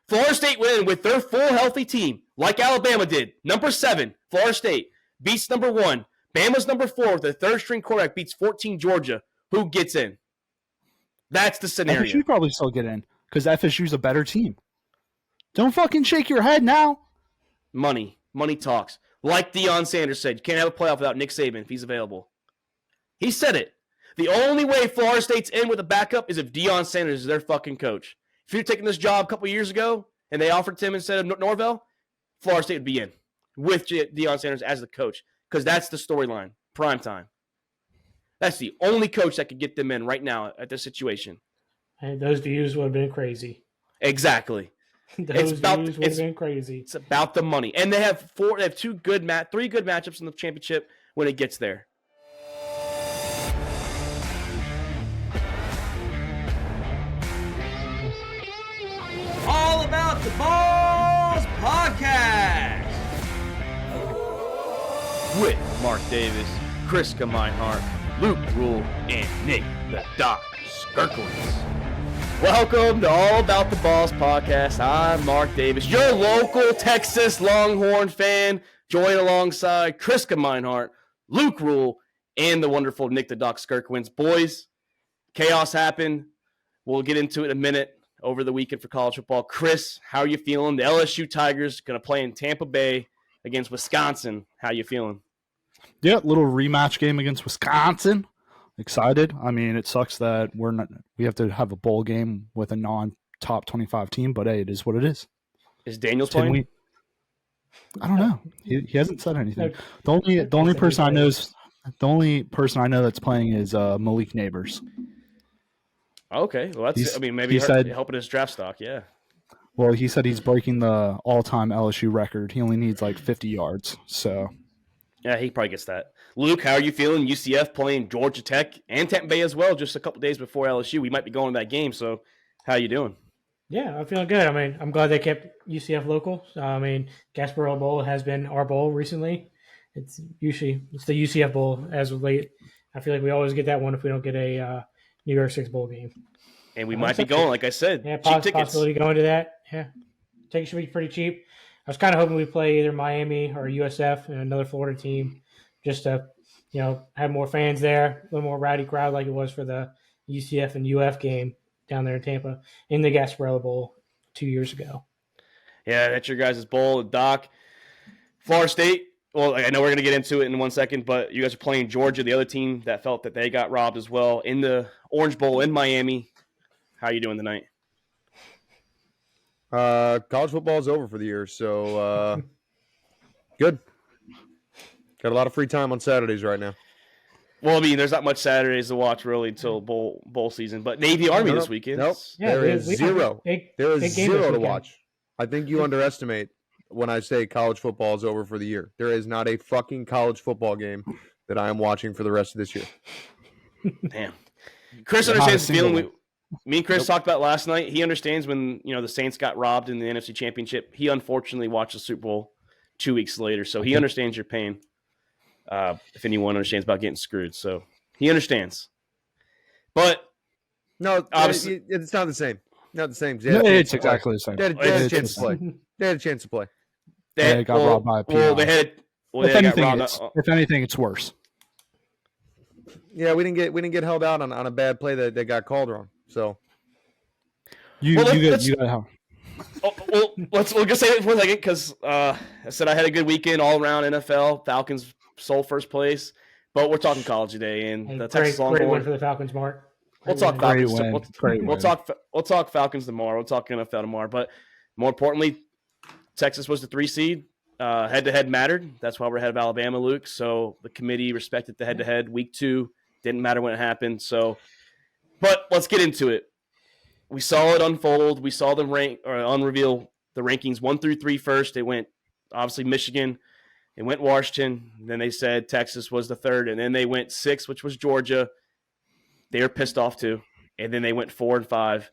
Florida State went in with their full healthy team, like Alabama did. Number 7, Florida State beats number 1. Bama's number 4 with their third-string quarterback beats 14 Georgia. Who gets in? That's the scenario. FSU probably still get in because FSU's a better team. Don't fucking shake your head now. Money talks. Like Deion Sanders said, you can't have a playoff without Nick Saban if he's available. He said it. The only way Florida State's in with a backup is if Deion Sanders is their fucking coach. If you'd taken this job a couple years ago and they offered to him instead of Norvell, Florida State would be in with Deion Sanders as the coach because that's the storyline. Prime time. That's the only coach that could get them in right now at this situation. And those views would have been crazy. Exactly. Those views would have been crazy. It's about the money. And they have three good matchups in the championship when it gets there. All About the Balls podcast with Mark Davis, Chris Meinhardt, Luke Rule, and Nick the Doc Skirkowitz. Welcome to All About the Balls podcast. I'm Mark Davis, your local Texas Longhorn fan, joined alongside Chris Meinhardt, Luke Rule, and the wonderful Nick the Doc Skirkowitz. Boys, chaos happened. We'll get into it in a minute. Over the weekend for college football. Chris, how are you feeling? The LSU Tigers going to play in Tampa Bay against Wisconsin. How you feeling? Yeah, little rematch game against Wisconsin. Excited. I mean, it sucks that we have to have a bowl game with a non-top 25 team, but hey, it is what it is. Is Daniels playing? I don't know. He hasn't said anything. The only person I know that's playing is Malik Neighbors. Okay, well, that's. Maybe helping his draft stock. Yeah. Well, he said he's breaking the all-time LSU record. He only needs like 50 yards. So. Yeah, he probably gets that. Luke, how are you feeling? UCF playing Georgia Tech and Tampa Bay as well, just a couple days before LSU. We might be going to that game. So, how are you doing? Yeah, I'm feeling good. I mean, I'm glad they kept UCF local. Gasparilla Bowl has been our bowl recently. It's the UCF Bowl as of late. I feel like we always get that one if we don't get a New Year's Six bowl game. And we might be going, like I said, yeah, cheap tickets. Possibility going to that. Yeah, tickets should be pretty cheap. I was kind of hoping we play either Miami or USF and another Florida team, just to have more fans there, a little more rowdy crowd like it was for the UCF and UF game down there in Tampa in the Gasparilla Bowl 2 years ago. Yeah, that's your guys' bowl. Doc, Florida State. Well, I know we're going to get into it in 1 second, but you guys are playing Georgia, the other team that felt that they got robbed as well, in the Orange Bowl in Miami. How are you doing tonight? College football is over for the year, so good. Got a lot of free time on Saturdays right now. Well, I mean, there's not much Saturdays to watch really until bowl season, but Navy Army this weekend. Nope, yeah, there is zero. There is zero to watch. I think you underestimate when I say college football is over for the year. There is not a fucking college football game that I am watching for the rest of this year. Damn. Chris understands the feeling. Me and Chris talked about last night. He understands when the Saints got robbed in the NFC Championship. He unfortunately watched the Super Bowl 2 weeks later, so he understands your pain. If anyone understands about getting screwed, so he understands. But no, obviously, it's not the same. Not the same. It's exactly the same. They had a chance to play. They had a chance to play. They got robbed by a PR. If anything, it's worse. Yeah, we didn't get held out on a bad play that they got called wrong. So we'll just say it for a second because I said I had a good weekend all around NFL. Falcons sole first place, but we're talking college today, and the Texas Longhorns. Great win for the Falcons, Mark. We'll talk Falcons. We'll talk Falcons tomorrow. We'll talk NFL tomorrow. But more importantly, Texas was the 3 seed. Head-to-head mattered. That's why we're ahead of Alabama, Luke. So the committee respected the head-to-head. Week 2 didn't matter when it happened. So, but let's get into it. We saw it unfold. We saw them unreveal the rankings 1 through 3 first. They went obviously Michigan. They went Washington. Then they said Texas was the 3rd, and then they went 6, which was Georgia. They were pissed off too. And then they went 4 and 5.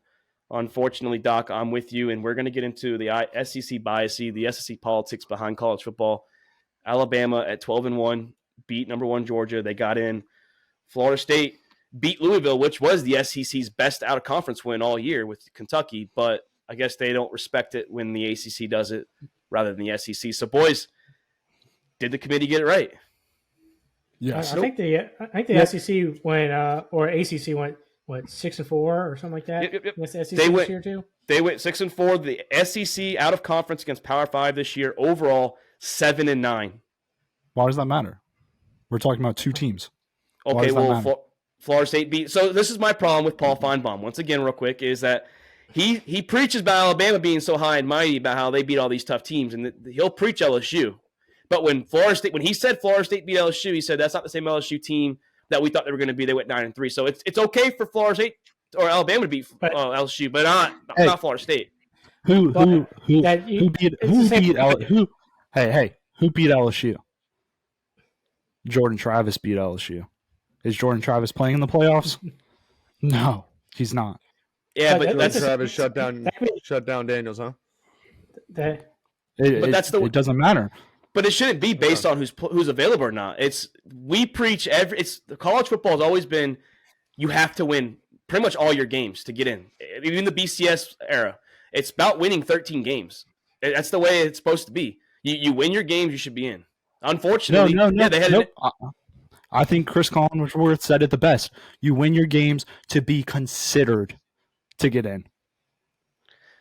Unfortunately, Doc, I'm with you, and we're going to get into the SEC bias, the SEC politics behind college football. Alabama at 12-1 beat number 1 Georgia. They got in. Florida State beat Louisville, which was the SEC's best out-of-conference win all year with Kentucky. But I guess they don't respect it when the ACC does it rather than the SEC. So, boys, did the committee get it right? Yes. I think the SEC went or ACC went 6-4 or something like that. Yep. With the SEC They this went, year too. They went 6-4. The SEC out of conference against Power 5 this year. Overall, 7-9. Why does that matter? We're talking about two teams. Okay, well, Florida State beat. So this is my problem with Paul Feinbaum. Once again, real quick, is that he preaches about Alabama being so high and mighty about how they beat all these tough teams, and he'll preach LSU. But when he said Florida State beat LSU, he said that's not the same LSU team that we thought they were going to be. They went 9-3. So it's okay for Florida State or Alabama to beat LSU, but not Florida State. Who beat LSU? Jordan Travis beat LSU. Is Jordan Travis playing in the playoffs? No, he's not. Yeah, but Jordan Travis shut down Daniels, huh? It doesn't matter. But it shouldn't be based on who's available or not. We preach the college football has always been you have to win pretty much all your games to get in. Even the BCS era, it's about winning 13 games. That's the way it's supposed to be. You win your games, you should be in. Unfortunately, no. I think Chris Collinsworth said it the best. You win your games to be considered to get in.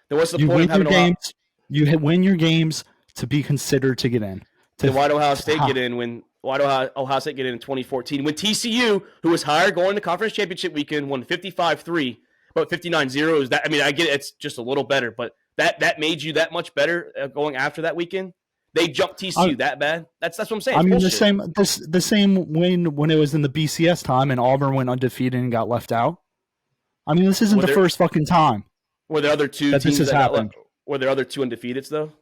Then what's the point of having games? You win your games to be considered to get in. Then why did Ohio State get in in 2014 when TCU, who was higher going to conference championship weekend, won 55-3, but 59-0 is that? I mean, I get it, it's just a little better, but that made you that much better going after that weekend. They jumped TCU that bad. That's what I'm saying. I mean, the same when it was in the BCS time and Auburn went undefeated and got left out. I mean, this isn't the first fucking time. Were there other two teams that happened? Were there other two undefeateds though?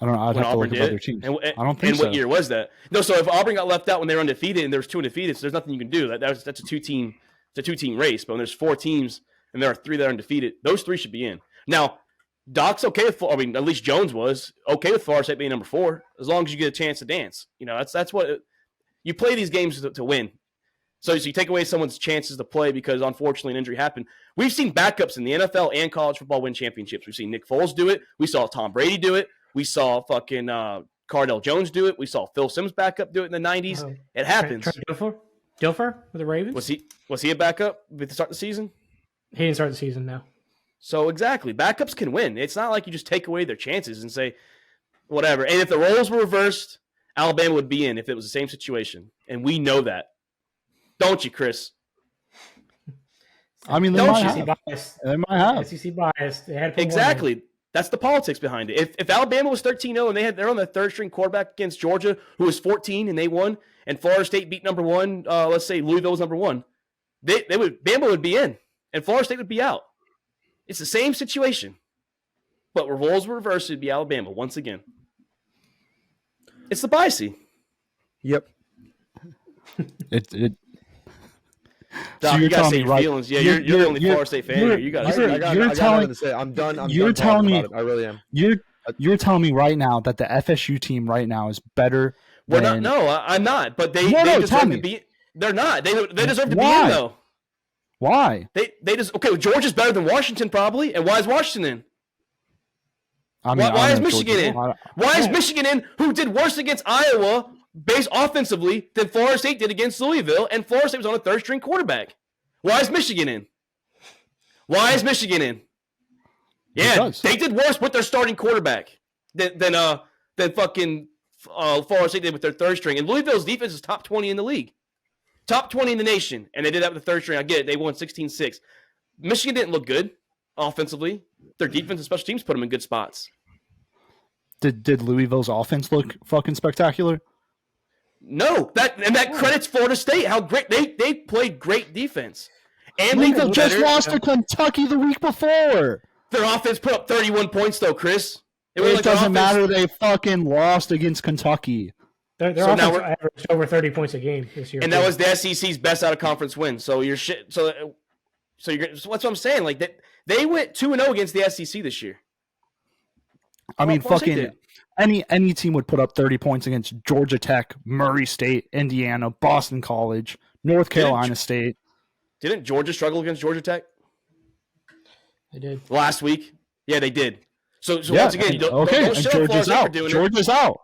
I don't know. I'd have to look at other teams. I don't think so. And what year was that? No, so if Auburn got left out when they were undefeated and there was two undefeated, so there's nothing you can do. That's a two-team race. But when there's 4 teams and there are 3 that are undefeated, those 3 should be in. Now, Doc's okay with. I mean, at least Jones was okay with Florida State being number 4 as long as you get a chance to dance. You know, that's what you play these games to win. So you take away someone's chances to play because unfortunately an injury happened. We've seen backups in the NFL and college football win championships. We've seen Nick Foles do it. We saw Tom Brady do it. We saw fucking Cardell Jones do it. We saw Phil Simms backup do it in the 90s. It happens. Dilfer with the Ravens? Was he a backup at the start of the season? He didn't start the season, no. So exactly, backups can win. It's not like you just take away their chances and say whatever. And if the roles were reversed, Alabama would be in if it was the same situation, and we know that, don't you, Chris? I mean, they might have. SEC bias. They had exactly. That's the politics behind it. If Alabama was 13-0 and they're on the third string quarterback against Georgia, who was 14 and they won, and Florida State beat number 1, let's say Louisville was number 1, Bama would be in, and Florida State would be out. It's the same situation, but roles were reversed. It'd be Alabama once again. It's the biasy. Yep. Doc, so you gotta say your feelings. Yeah, you're the only Florida State fan here. You gotta say. I'm done. I'm telling me, I really am. You're telling me right now that the FSU team right now is better. I'm not. But they deserve to be. They're not. They deserve to be in though. Why? They just okay. Georgia's better than Washington probably, and why is Washington in? I mean, why is Michigan in? Why is Michigan in? Who did worse against Iowa based offensively than Florida State did against Louisville, and Florida State was on a third string quarterback. Why is Michigan in? Yeah, they did worse with their starting quarterback than fucking Florida State did with their third string. And Louisville's defense is top 20 in the league. Top 20 in the nation, and they did that with the third string. I get it. They won 16-6. Michigan didn't look good offensively. Their defense and special teams put them in good spots. Did Louisville's offense look fucking spectacular? No. That credits Florida State. How great they played great defense. And Louisville just lost to Kentucky the week before. Their offense put up 31 points, though, Chris. It doesn't matter. They fucking lost against Kentucky. Their offense averaged over 30 points a game this year. And that was the SEC's best out of conference win. So you're shit. So that's what I'm saying. Like they went 2-0 against the SEC this year. I mean, fucking any team would put up 30 points against Georgia Tech, Murray State, Indiana, Boston College, North Carolina State. Didn't Georgia struggle against Georgia Tech? They did last week. Yeah, they did. So once again, don't show Georgia's out. Georgia's out.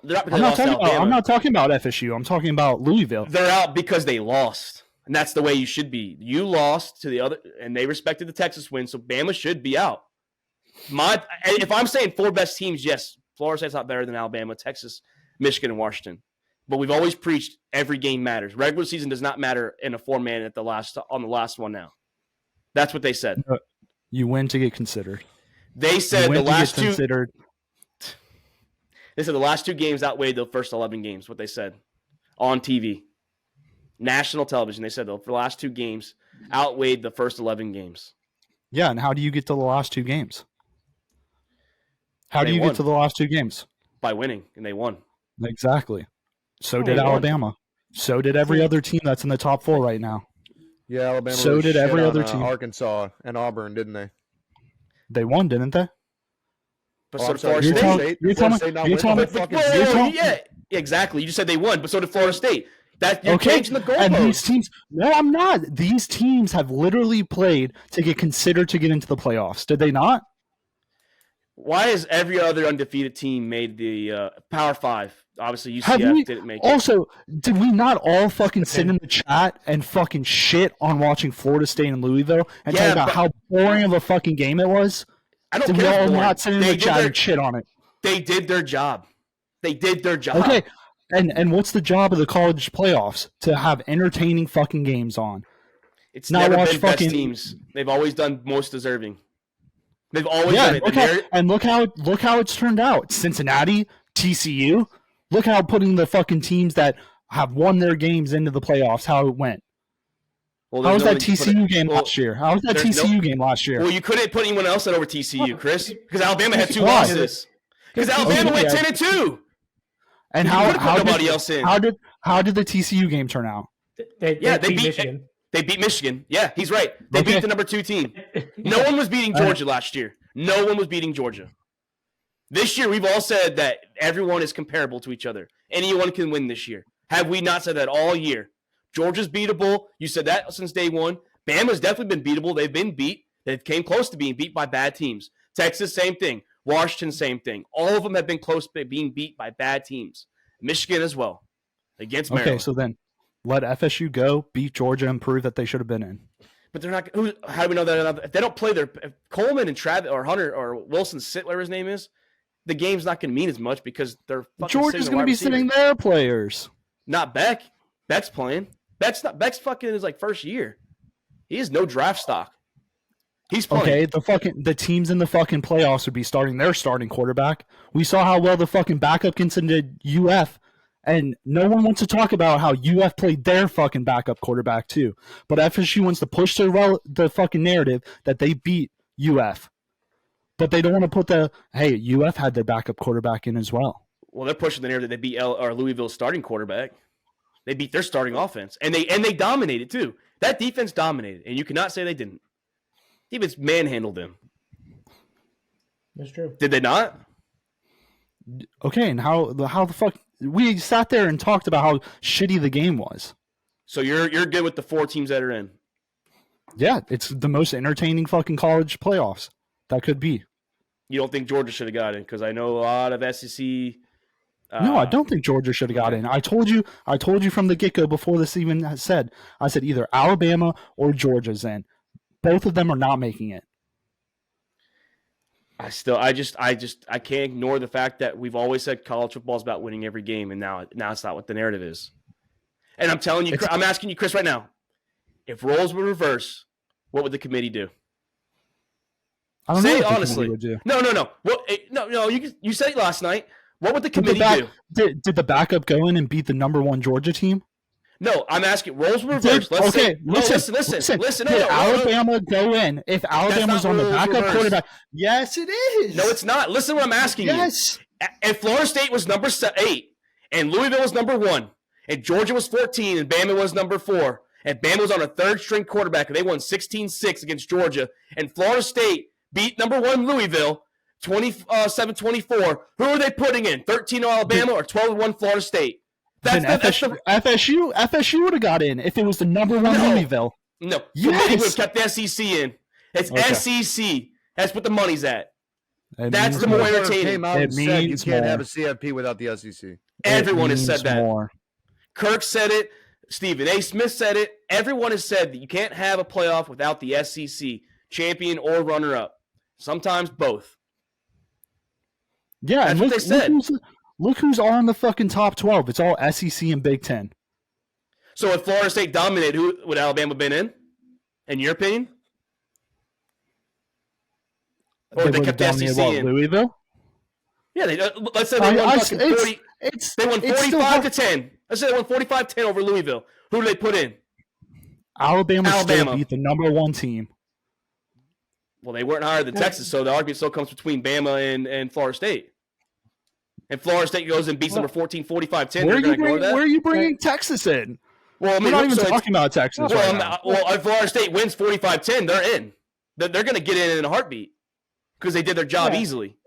I'm not talking about FSU. I'm talking about Louisville. They're out because they lost, and that's the way you should be. You lost to the other, and they respected the Texas win, so Bama should be out. If I'm saying 4 best teams, yes, Florida State's not better than Alabama, Texas, Michigan, and Washington. But we've always preached every game matters. Regular season does not matter in a 4-man on the last one now. That's what they said. You win to get considered. They said the last 2 considered. They said the last 2 games outweighed the first 11 games, what they said on TV. National television, they said the last 2 games outweighed the first 11 games. Yeah, and how do you get to the last 2 games? How do you get to the last 2 games? By winning, and they won. Exactly. So did Alabama. So did every other team that's in the top 4 right now. Yeah, Alabama. So did every other team. Arkansas and Auburn, didn't they? They won, didn't they? But so did Florida State. Yeah, exactly. You just said they won, but so did Florida State. You're changing the goalpost. And these teams, no, I'm not. These teams have literally played to get considered to get into the playoffs. Did they not? Why has every other undefeated team made the Power 5? Obviously, UCF didn't make it. Also, did we not all fucking sit in the chat and fucking shit on watching Florida State and Louisville and talk about how boring of a fucking game it was? I don't care. We all not sit in the chat and shit on it. They did their job. Okay, and what's the job of the college playoffs? To have entertaining fucking games on. It's not never been best teams. They've always done most deserving. They've always done it. And look how it's turned out. Cincinnati, TCU. Look how putting the fucking teams that have won their games into the playoffs, how it went. Well, how was that TCU game last year? How was that TCU game last year? Well, you couldn't put anyone else in over TCU, Chris, because Alabama had 2 losses. Because Alabama went 10-2. And how did nobody else in? How did the TCU game turn out? They beat Michigan. They beat Michigan. Yeah, he's right. They beat the number 2 team. No one was beating Georgia last year. No one was beating Georgia. This year, we've all said that everyone is comparable to each other. Anyone can win this year. Have we not said that all year? Georgia's beatable. You said that since day one. Bama's definitely been beatable. They've been beat. They came close to being beat by bad teams. Texas, same thing. Washington, same thing. All of them have been close to being beat by bad teams. Michigan as well, against Maryland. Okay, so then let FSU go, beat Georgia, and prove that they should have been in. But they're not. How do we know that? If they don't play if Coleman and Travis or Hunter or Wilson sit, whatever his name is, the game's not going to mean as much because they're fucking Georgia's going to be sitting their players. Not Beck. Beck's playing. Beck's fucking his first year. He has no draft stock. He's playing. Okay, the teams in the fucking playoffs would be starting their starting quarterback. We saw how well the fucking backup considered UF, and no one wants to talk about how UF played their fucking backup quarterback too. But FSU wants to push the fucking narrative that they beat UF. But they don't want to put UF had their backup quarterback in as well. Well, they're pushing the narrative that they beat Louisville's starting quarterback. They beat their starting offense, and they dominated too. That defense dominated, and you cannot say they didn't. Defense manhandled them. That's true. Did they not? Okay, and how the fuck we sat there and talked about how shitty the game was. So you're good with the 4 teams that are in? Yeah, it's the most entertaining fucking college playoffs that could be. You don't think Georgia should have got in? Because I know a lot of SEC. No, I don't think Georgia should have got in. I told you from the get-go before this even said. I said either Alabama or Georgia's in. Both of them are not making it. I can't ignore the fact that we've always said college football is about winning every game, and now it's not what the narrative is. And I'm telling you, I'm asking you, Chris, right now, if roles were reversed, what would the committee do? I don't know what the honestly. Would do. No. Well, no. You said it last night. What would the committee do? Did the backup go in and beat the number 1 Georgia team? No, I'm asking. Roles were reversed. Listen. Did Alabama go in if Alabama's on the backup quarterback? Yes, it is. No, it's not. Listen to what I'm asking you. Yes. If Florida State was number 8, and Louisville was number 1, and Georgia was 14, and Bama was number 4, and Bama was on a 3rd-string quarterback, and they won 16-6 against Georgia, and Florida State beat number 1 Louisville 27-24, who are they putting in? 13 Alabama or 12-1 Florida State? FSU would have got in if it was the number 1 Louisville. No, committee would have kept the SEC in. It's SEC. That's what the money's at. That's the more more entertaining. Came out and said you can't have a CFP without the SEC. Everyone has said that. Kirk said it. Stephen A. Smith said it. Everyone has said that you can't have a playoff without the SEC champion or runner-up. Sometimes both. Yeah, that's what they said. Look who's all in the fucking top 12. It's all SEC and Big Ten. So if Florida State dominated, who would Alabama been in your opinion? Or they kept the SEC in Louisville? Yeah, let's say they won fucking 40. They won 45-10. Let's say they won 45-10 over Louisville. Who did they put in? Alabama. Still beat the number 1 team. Well, they weren't higher than Texas, so the argument still comes between Bama and Florida State. And Florida State goes and beats number 14, 45-10. They're going to ignore that? Where are you bringing Texas in? Well, I mean, we're not even talking about Texas right now. Well, if Florida State wins 45-10, they're in. They're going to get in a heartbeat because they did their job easily.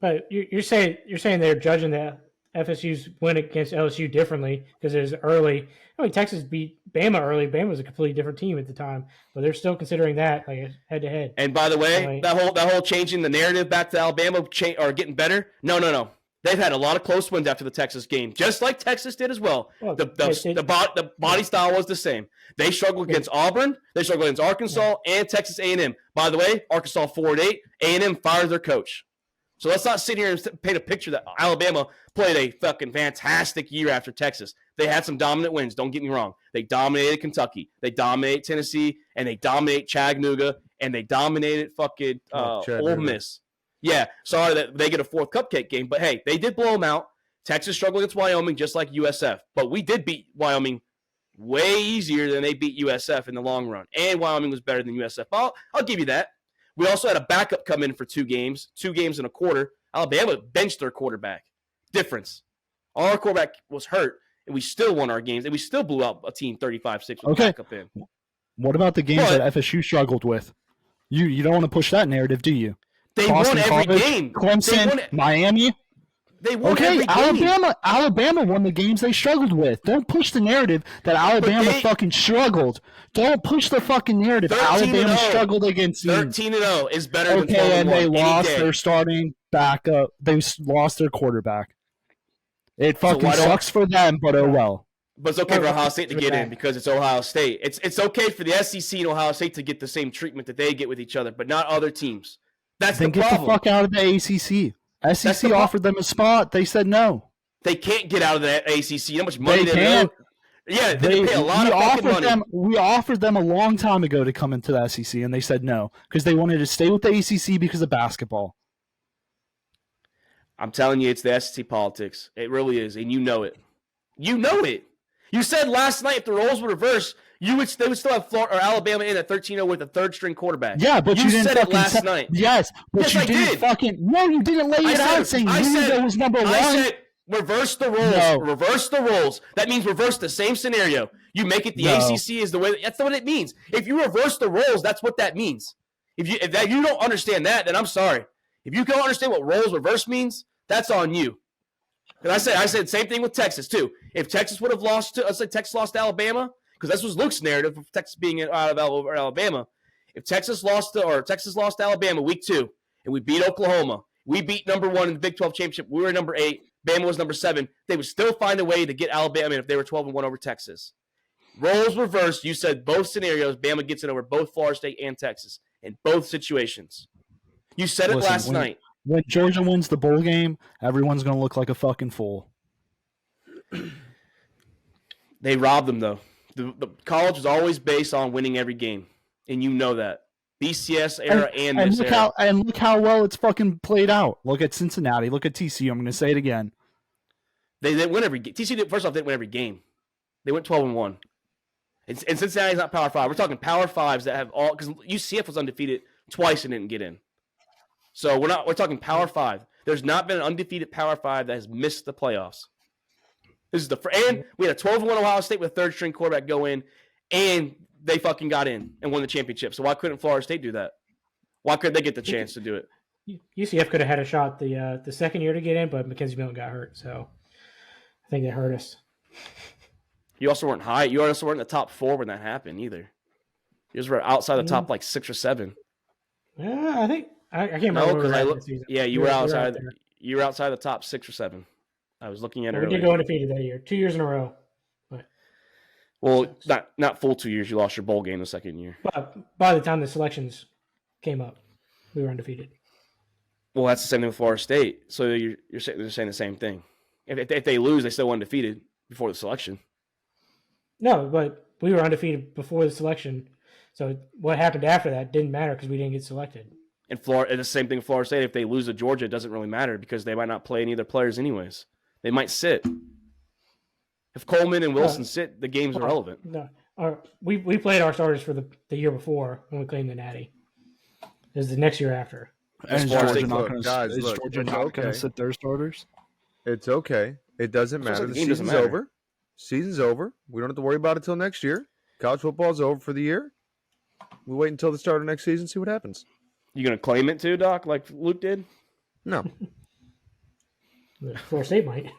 But you're saying they're judging the FSU's win against LSU differently because it was early. I mean, Texas beat Bama early. Bama was a completely different team at the time, but they're still considering that like head to head. And by the way, that whole changing the narrative back to Alabama or getting better. No. They've had a lot of close wins after the Texas game, just like Texas did as well. The body style was the same. They struggled against Auburn. They struggled against Arkansas and Texas A&M. By the way, Arkansas 4-8. A&M fired their coach. So let's not sit here and paint a picture that Alabama played a fucking fantastic year after Texas. They had some dominant wins. Don't get me wrong. They dominated Kentucky. They dominated Tennessee. And they dominate Chattanooga. And they dominated fucking Ole Miss. Yeah, sorry that they get a 4th cupcake game. But, hey, they did blow them out. Texas struggled against Wyoming just like USF. But we did beat Wyoming way easier than they beat USF in the long run. And Wyoming was better than USF. I'll give you that. We also had a backup come in for 2 games and a quarter. Alabama benched their quarterback. Difference. Our quarterback was hurt, and we still won our games, and we still blew out a team 35-6 with backup in. What about the games that FSU struggled with? You don't want to push that narrative, do you? They Boston won every College, game. Clemson, Miami. They won every game. Alabama won the games they struggled with. Don't push the narrative that Alabama fucking struggled. Don't push the fucking narrative. Alabama struggled against 13-0 is better than 12-1. And they lost their starting backup. They lost their quarterback. It fucking sucks for them, but oh well. But it's okay for Ohio State to get in because it's Ohio State. It's okay for the SEC and Ohio State to get the same treatment that they get with each other, but not other teams. That's the problem. Get the fuck out of the ACC. SEC offered them a spot. They said no. They can't get out of that ACC. You know how much money they can't. Yeah, they pay a lot of fucking money. We offered them a long time ago to come into the SEC, and they said no because they wanted to stay with the ACC because of basketball. I'm telling you, it's the SEC politics. It really is, and you know it. You know it. You said last night if the roles were reversed, they would still have Florida or Alabama in at 13-0 with a 3rd-string quarterback. Yeah, but you didn't said it last night. Yes, but you didn't fucking. No, you didn't lay it out saying Louisville was number 1. I said reverse the roles. No. Reverse the roles. That means reverse the same scenario. You make it the ACC is the way. That's what it means. If you reverse the roles, that's what that means. If you don't understand that, then I'm sorry. If you don't understand what roles reverse means, that's on you. And I said same thing with Texas too. If Texas would have lost to, let's say Texas lost to Alabama, because this was Luke's narrative of Texas being out of Alabama. If Texas lost to Alabama week 2, and we beat Oklahoma, we beat number 1 in the Big 12 championship. We were number 8. Bama was number 7. They would still find a way to get Alabama in if they were 12-1 over Texas. Roles reversed. You said both scenarios. Bama gets it over both Florida State and Texas in both situations. You said it last night. When Georgia wins the bowl game, everyone's going to look like a fucking fool. They robbed them, though. The college is always based on winning every game, and you know that. BCS era and this era. Look how well it's fucking played out. Look at Cincinnati. Look at TCU. I'm going to say it again. They win every game. TCU, first off, didn't win every game. They went 12-1. And Cincinnati's not Power 5. We're talking Power 5s that have all – because UCF was undefeated twice and didn't get in. So we're talking Power 5. There's not been an undefeated Power 5 that has missed the playoffs. And we had a 12-1 Ohio State with 3rd-string quarterback go in, and they fucking got in and won the championship. So why couldn't Florida State do that? Why couldn't they get the chance to do it? UCF could have had a shot the second year to get in, but Mackenzie Milton got hurt, so I think it hurt us. You also weren't high. You also weren't in the top 4 when that happened either. You just were outside the top 6 or 7. I think I can't remember. Because you were outside. You were outside the top 6 or 7. I was looking at it. We did go undefeated that year, 2 years in a row. But, well, not full 2 years. You lost your bowl game the second year. But by the time the selections came up, we were undefeated. Well, that's the same thing with Florida State. So they're saying the same thing. If they lose, they still were undefeated before the selection. No, but we were undefeated before the selection. So what happened after that didn't matter because we didn't get selected. And Florida, the same thing with Florida State. If they lose to Georgia, it doesn't really matter because they might not play any of their players anyways. They might sit. If Coleman and Wilson sit, the game's irrelevant. No, we played our starters for the year before when we claimed the Natty. It was the next year after. And is Georgia not going to sit their starters? It's okay. It doesn't matter. The season's over. Season's over. We don't have to worry about it till next year. College football's over for the year. We wait until the start of next season, see what happens. You going to claim it too, Doc, like Luke did? No. Florida State might.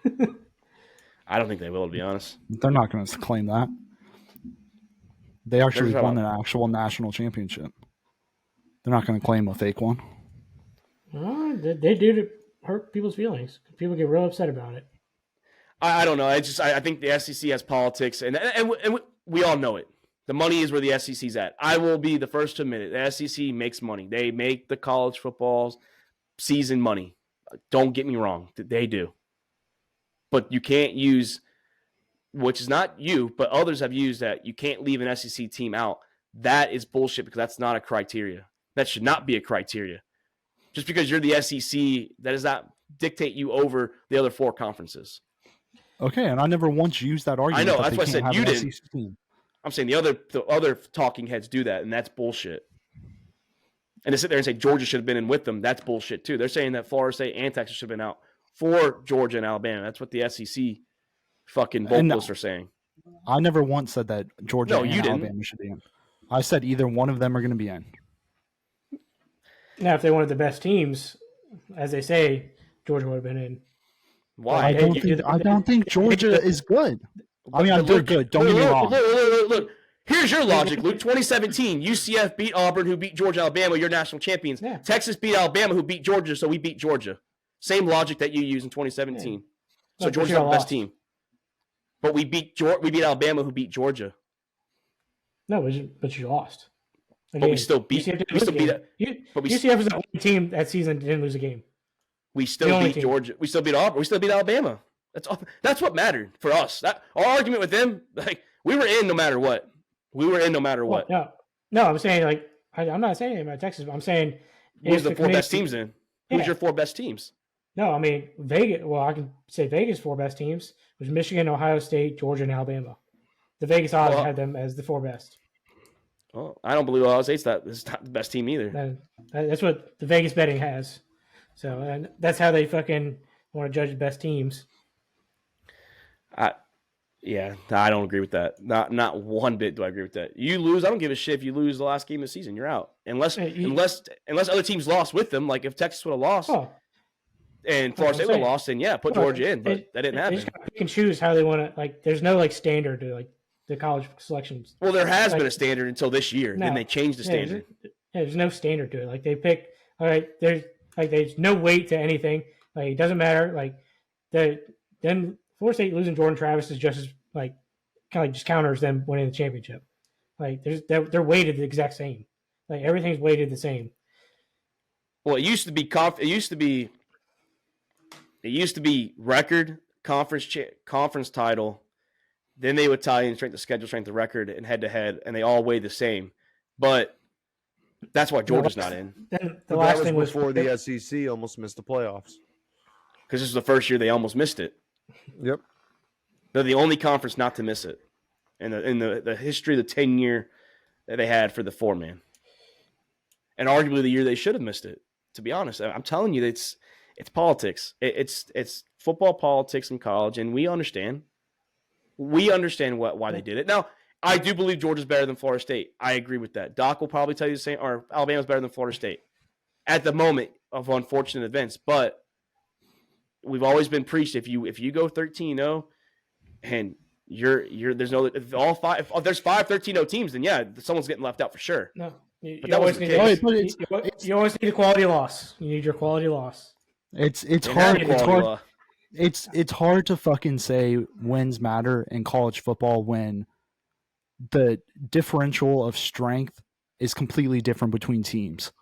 I don't think they will, to be honest. They're not going to claim that. They actually won an actual national championship. They're not going to claim a fake one. They do to hurt people's feelings. People get real upset about it. I don't know. I think the SEC has politics, and we all know it. The money is where the SEC's at. I will be the first to admit it. The SEC makes money. They make the college football season money. Don't get me wrong. They do. But you can't use, which is not you, but others have used that you can't leave an SEC team out. That is bullshit because that's not a criteria. That should not be a criteria. Just because you're the SEC, that does not dictate you over the other 4 conferences. Okay, and I never once used that argument. I know. That's why I said you didn't. I'm saying the other talking heads do that, and that's bullshit. And to sit there and say Georgia should have been in with them, that's bullshit too. They're saying that Florida State and Texas should have been out for Georgia and Alabama. That's what the SEC fucking vocalists are saying. I never once said that Georgia and Alabama should be in. I said either one of them are going to be in. Now, if they wanted the best teams, as they say, Georgia would have been in. Why? I don't think Georgia is good. I mean, they're good. Don't get me wrong. Look. Here's your logic, Luke. 2017, UCF beat Auburn, who beat Georgia, Alabama. You're national champions. Yeah. Texas beat Alabama, who beat Georgia, so we beat Georgia. Same logic that you used in 2017. Yeah. So Georgia's not the best team. But we beat Alabama, who beat Georgia. No, but you lost. Again, but we still beat. UCF was the only team that season didn't lose a game. We still beat Georgia. We still beat Auburn. We still beat Alabama. That's what mattered for us. Our argument with them, like we were in no matter what. No, I'm saying I'm not saying about Texas. But I'm saying who's the 4 best teams in? Who's your 4 best teams? No, I mean Vegas. Well, I can say Vegas' 4 best teams was Michigan, Ohio State, Georgia, and Alabama. The Vegas odds had them as the 4 best. Well, I don't believe Ohio State's is not the best team either. That's what the Vegas betting has. So, and that's how they fucking want to judge the best teams. I don't agree with that. Not one bit do I agree with that. You lose, I don't give a shit if you lose the last game of the season. You're out. Unless other teams lost with them. Like if Texas would have lost and Florida State would have lost, then put Georgia in. But that didn't happen. They just pick and choose how they want to. Like, there's no standard to the college selections. Well, there has been a standard until this year. Then they changed the standard. There's no standard to it. Like they pick. All right, there's no weight to anything. Like it doesn't matter. Like then Florida State losing Jordan Travis is just as kind of just counters them winning the championship. Like they're weighted the exact same. Like everything's weighted the same. Well, it used to be It used to be record, conference title. Then they would tie in strength of schedule, strength of record, and head to head, and they all weigh the same. But that's why Georgia's not in. The last thing was before the SEC almost missed the playoffs. Because this is the first year they almost missed it. Yep. They're the only conference not to miss it in the history of the 10-year that they had for the 4-man. And arguably the year they should have missed it, to be honest. I'm telling you, it's politics. It's football politics in college, and we understand. We understand why they did it. Now, I do believe Georgia's better than Florida State. I agree with that. Doc will probably tell you the same, or Alabama's better than Florida State at the moment of unfortunate events. But we've always been preached if you go 13-0 and you're there's no all five if there's 5 13-0 teams, then someone's getting left out for sure. No, You always need a quality loss. You need your quality loss. It's hard. It's hard to fucking say wins matter in college football when the differential of strength is completely different between teams.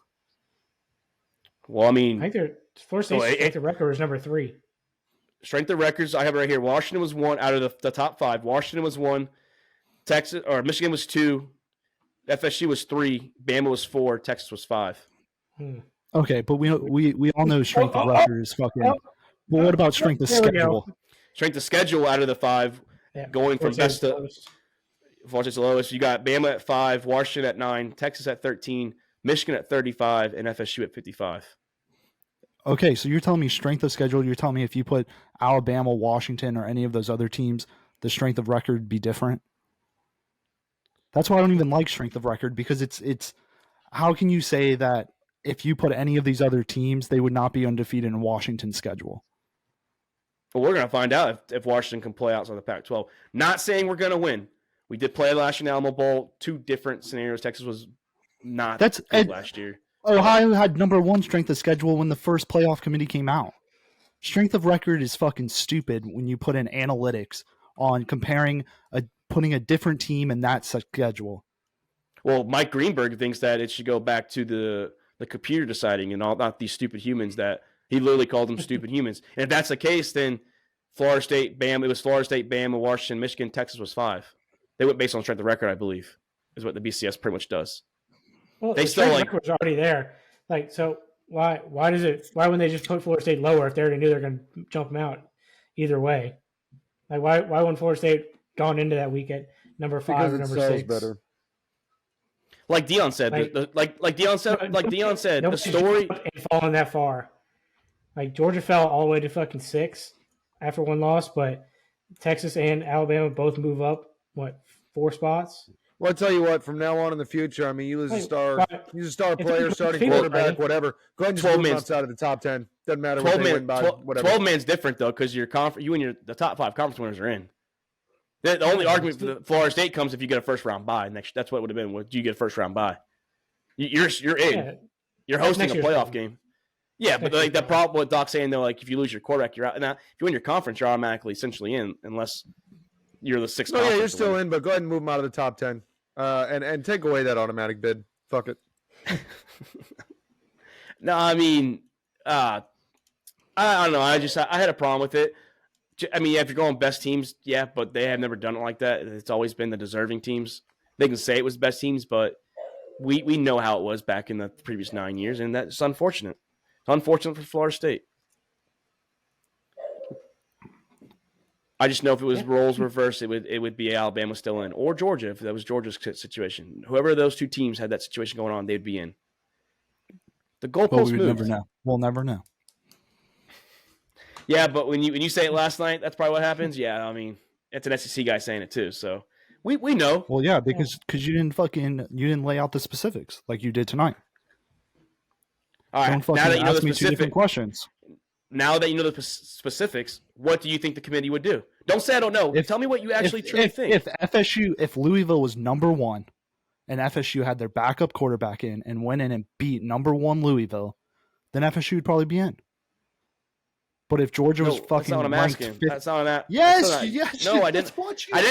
Well, I mean, I think Florida State's strength of record is number 3. Strength of records I have it right here. Washington was 1 out of the top 5. Washington was 1. Michigan was 2. FSU was 3. Bama was 4. Texas was 5. Okay, but we all know strength of record is fucking. Well, what about strength of schedule? Strength of schedule out of the 5, going from best to lowest. You got Bama at 5, Washington at 9, Texas at 13, Michigan at 35, and FSU at 55. Okay, so you're telling me strength of schedule. You're telling me if you put Alabama, Washington, or any of those other teams, the strength of record would be different. That's why I don't even like strength of record, because it's how can you say that if you put any of these other teams, they would not be undefeated in Washington's schedule? Well, we're going to find out if Washington can play outside the Pac-12. Not saying we're going to win. We did play last year in Alamo Bowl. 2 different scenarios. Texas was not good last year. Ohio had number 1 strength of schedule when the first playoff committee came out. Strength of record is fucking stupid when you put in analytics on putting a different team in that schedule. Well, Mike Greenberg thinks that it should go back to the computer deciding and not these stupid humans that he literally called them stupid humans. And if that's the case, then Florida State, Bama, it was Florida State, Bama, Washington, Michigan, Texas was 5. They went based on strength of record, I believe, is what the BCS pretty much does. Well, the strength of record's already there. So why wouldn't they just put Florida State lower if they already knew they're going to jump them out either way? Why wouldn't Florida State gone into that week at number 5 or number 6? Better. Like Dion said, Dion said, the story ain't falling that far. Georgia fell all the way to fucking 6 after 1 loss, but Texas and Alabama both move up 4 spots. Well, I'll tell you what. From now on in the future, I mean, you lose a star player, starting quarterback, whatever. Go ahead and just move them outside of the top 10. Doesn't matter what they win by. 12 man's different though, because you and the top 5 conference winners are in. The only argument for the Florida State comes if you get a first round bye. That's what it would have been. Would you get a first round bye? You're in. Yeah. You're hosting a playoff game. Yeah, but the problem with Doc saying though, if you lose your quarterback, you're out. Now, if you win your conference, you're automatically essentially in, unless you're the 6th. Oh yeah, you're still in, but go ahead and move them out of the top 10. And take away that automatic bid. Fuck it. No, I mean, I don't know. I had a problem with it. I mean, if you're going best teams, yeah, but they have never done it like that. It's always been the deserving teams. They can say it was best teams, but we know how it was back in the previous 9 years, and that's unfortunate. It's unfortunate for Florida State. I just know if it was roles reversed, it would be Alabama still in, or Georgia if that was Georgia's situation. Whoever of those 2 teams had that situation going on, they'd be in. The goalposts moved. Never know. We'll never know. Yeah, but when you say it last night, that's probably what happens. Yeah, I mean, it's an SEC guy saying it too, so we know. Well, yeah, because you didn't lay out the specifics like you did tonight. All right, now that you know the specifics, 2 different questions. Now that you know the specifics, what do you think the committee would do? Don't say I don't know. Tell me what you actually truly think. If Louisville was number 1, and FSU had their backup quarterback in and went in and beat number 1 Louisville, then FSU would probably be in. But if Georgia was fucking that's not what I'm asking. That's not what I'm asking. Yes. No, I didn't. I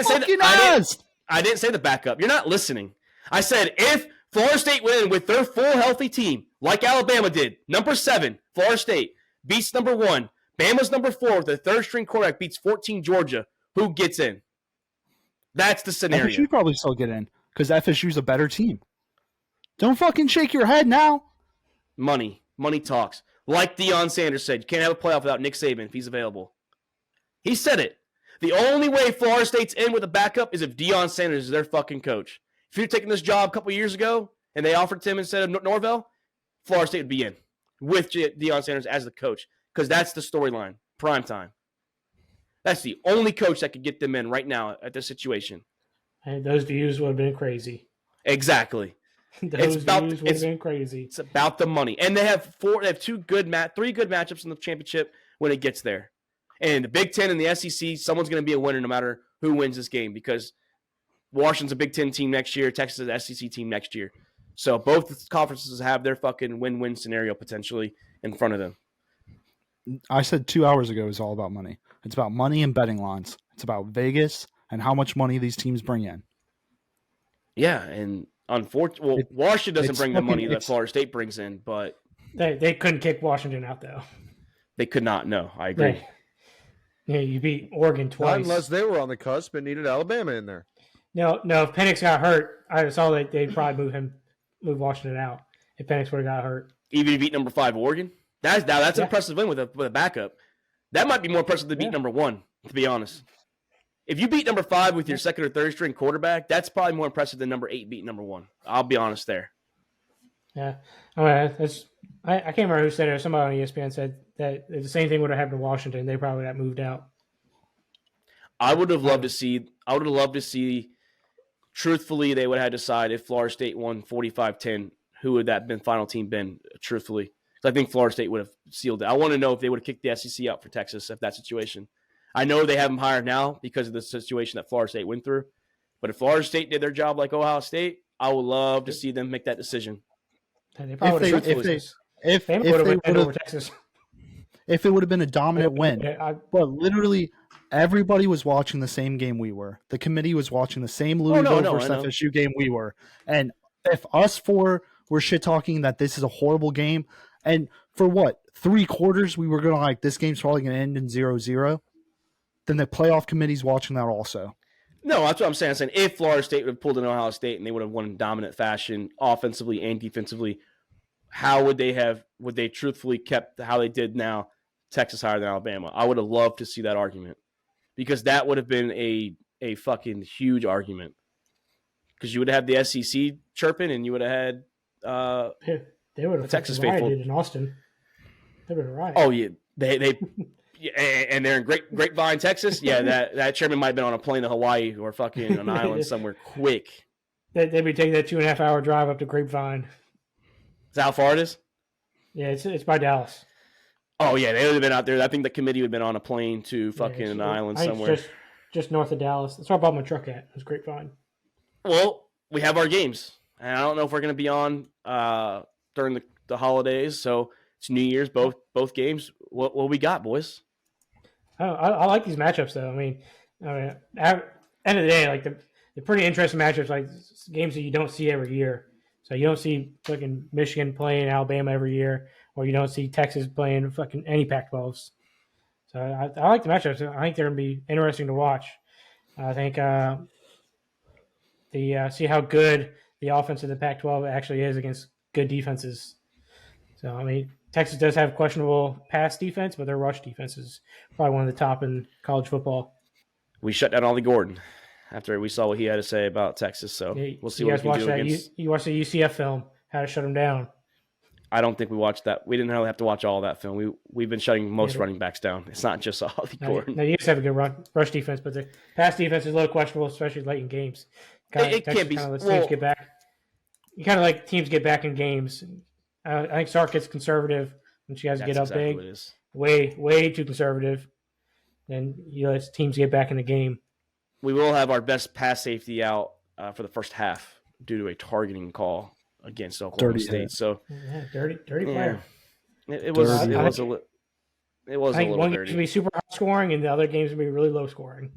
didn't say the backup. You're not listening. I said if Florida State went in with their full healthy team, like Alabama did, number 7, Florida State beats number 1. Bama's number 4 with the 3rd string quarterback beats 14 Georgia. Who gets in? That's the scenario. FSU probably still get in because FSU's a better team. Don't fucking shake your head now. Money talks. Like Deion Sanders said, you can't have a playoff without Nick Saban if he's available. He said it. The only way Florida State's in with a backup is if Deion Sanders is their fucking coach. If you're taking this job a couple years ago and they offered him instead of Norvell, Florida State would be in with Deion Sanders as the coach because that's the storyline, prime time. That's the only coach that could get them in right now at this situation. And those views would have been crazy. Exactly. Those views would have been crazy. It's about the money, and they have 3 good matchups in the championship when it gets there. And the Big Ten and the SEC, someone's going to be a winner no matter who wins this game because Washington's a Big Ten team next year, Texas is an SEC team next year. So both conferences have their fucking win-win scenario potentially in front of them. I said 2 hours ago is all about money. It's about money and betting lines. It's about Vegas and how much money these teams bring in. Yeah, and unfortunately, Washington doesn't bring the money that Florida State brings in, but they couldn't kick Washington out though. They could not. No, I agree. Yeah, you beat Oregon twice. Not unless they were on the cusp and needed Alabama in there. No. If Penix got hurt, I saw that they'd probably move Washington out if Penix would have got hurt. Even if you beat number 5 Oregon, that's an impressive win with a backup. That might be more impressive than beat number 1, to be honest. If you beat number 5 with your second or third string quarterback, that's probably more impressive than number 8 beating number 1. I'll be honest there. Yeah, I mean, I can't remember who said it. Somebody on ESPN said that the same thing would have happened to Washington. They probably got moved out. I would have loved to see. Truthfully, they would have had to decide if Florida State won 45-10, who would that final team been? Truthfully, because I think Florida State would have sealed it. I want to know if they would have kicked the SEC out for Texas if that situation. I know they have them hired now because of the situation that Florida State went through. But if Florida State did their job like Ohio State, I would love to see them make that decision. They probably would have over Texas. If it would have been a dominant win, but literally everybody was watching the same game we were. The committee was watching the same Louisville versus FSU game we were. And if us four were shit talking that this is a horrible game, and for what, 3 quarters we were going to this game's probably going to end in 0-0, then the playoff committee's watching that also. No, that's what I'm saying. I'm saying if Florida State would have pulled in Ohio State and they would have won in dominant fashion, offensively and defensively, how would they truthfully kept how they did now, Texas higher than Alabama? I would have loved to see that argument because that would have been a fucking huge argument because you would have had the SEC chirping and you would have had they would have Texas faithful in Austin. They would have rioted. Oh yeah, they and they're in Grapevine, Texas. Yeah, that chairman might have been on a plane to Hawaii or fucking an island somewhere quick. They'd be taking that 2.5 hour drive up to Grapevine. Is that how far it is? Yeah, it's by Dallas. Oh yeah, they would have been out there. I think the committee would have been on a plane to fucking an island somewhere. Just north of Dallas. That's where I bought my truck at. It was Grapevine. Well, we have our games, and I don't know if we're going to be on during the holidays. So it's New Year's, both games. What we got, boys? I like these matchups though. I mean, at end of the day, like they're pretty interesting matchups, like games that you don't see every year. So you don't see fucking Michigan playing Alabama every year, or you don't see Texas playing fucking any Pac-12s. So I like the matchups. I think they're going to be interesting to watch. I think see how good the offense of the Pac-12 actually is against good defenses. So, I mean, Texas does have questionable pass defense, but their rush defense is probably one of the top in college football. We shut down Ollie Gordon after we saw what he had to say about Texas. So we'll see what we can do against. You watched the UCF film, how to shut him down. I don't think we watched that. We didn't really have to watch all that film. We've been shutting most running backs down. It's not just Ollie Gordon. No, you guys have a good rush defense, but the pass defense is a little questionable, especially late in games. It can't be. Teams get back. You kind of like teams get back in games. I think Sark gets conservative when she has to get up big. Way too conservative. Then you let teams get back in the game. We will have our best pass safety out for the first half due to a targeting call against Oklahoma State. So dirty player. It was a little one dirty. Game's be super high scoring, and the other games will be really low scoring.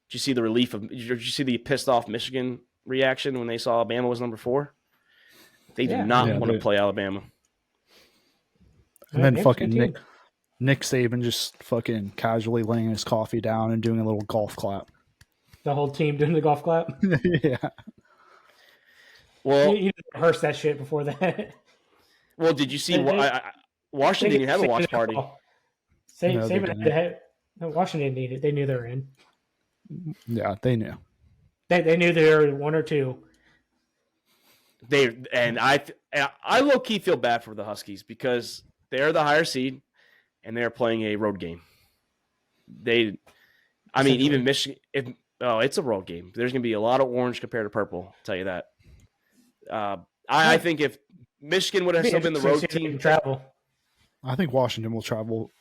Did you see the relief of? Did you see the pissed off Michigan reaction when they saw Alabama was number 4? They did not want to play Alabama. And then fucking Nick Saban just fucking casually laying his coffee down and doing a little golf clap. The whole team doing the golf clap? Yeah. Well, you rehearsed that shit before that. Well, did you see Washington didn't have a watch party? Washington needed it. They knew they were in. Yeah, they knew. They knew they were 1 or 2. I low key feel bad for the Huskies because they're the higher seed and they're playing a road game. Even Michigan. It's a road game. There's going to be a lot of orange compared to purple. I'll tell you that. I think if Michigan would have still been the road team, travel. I think Washington will travel.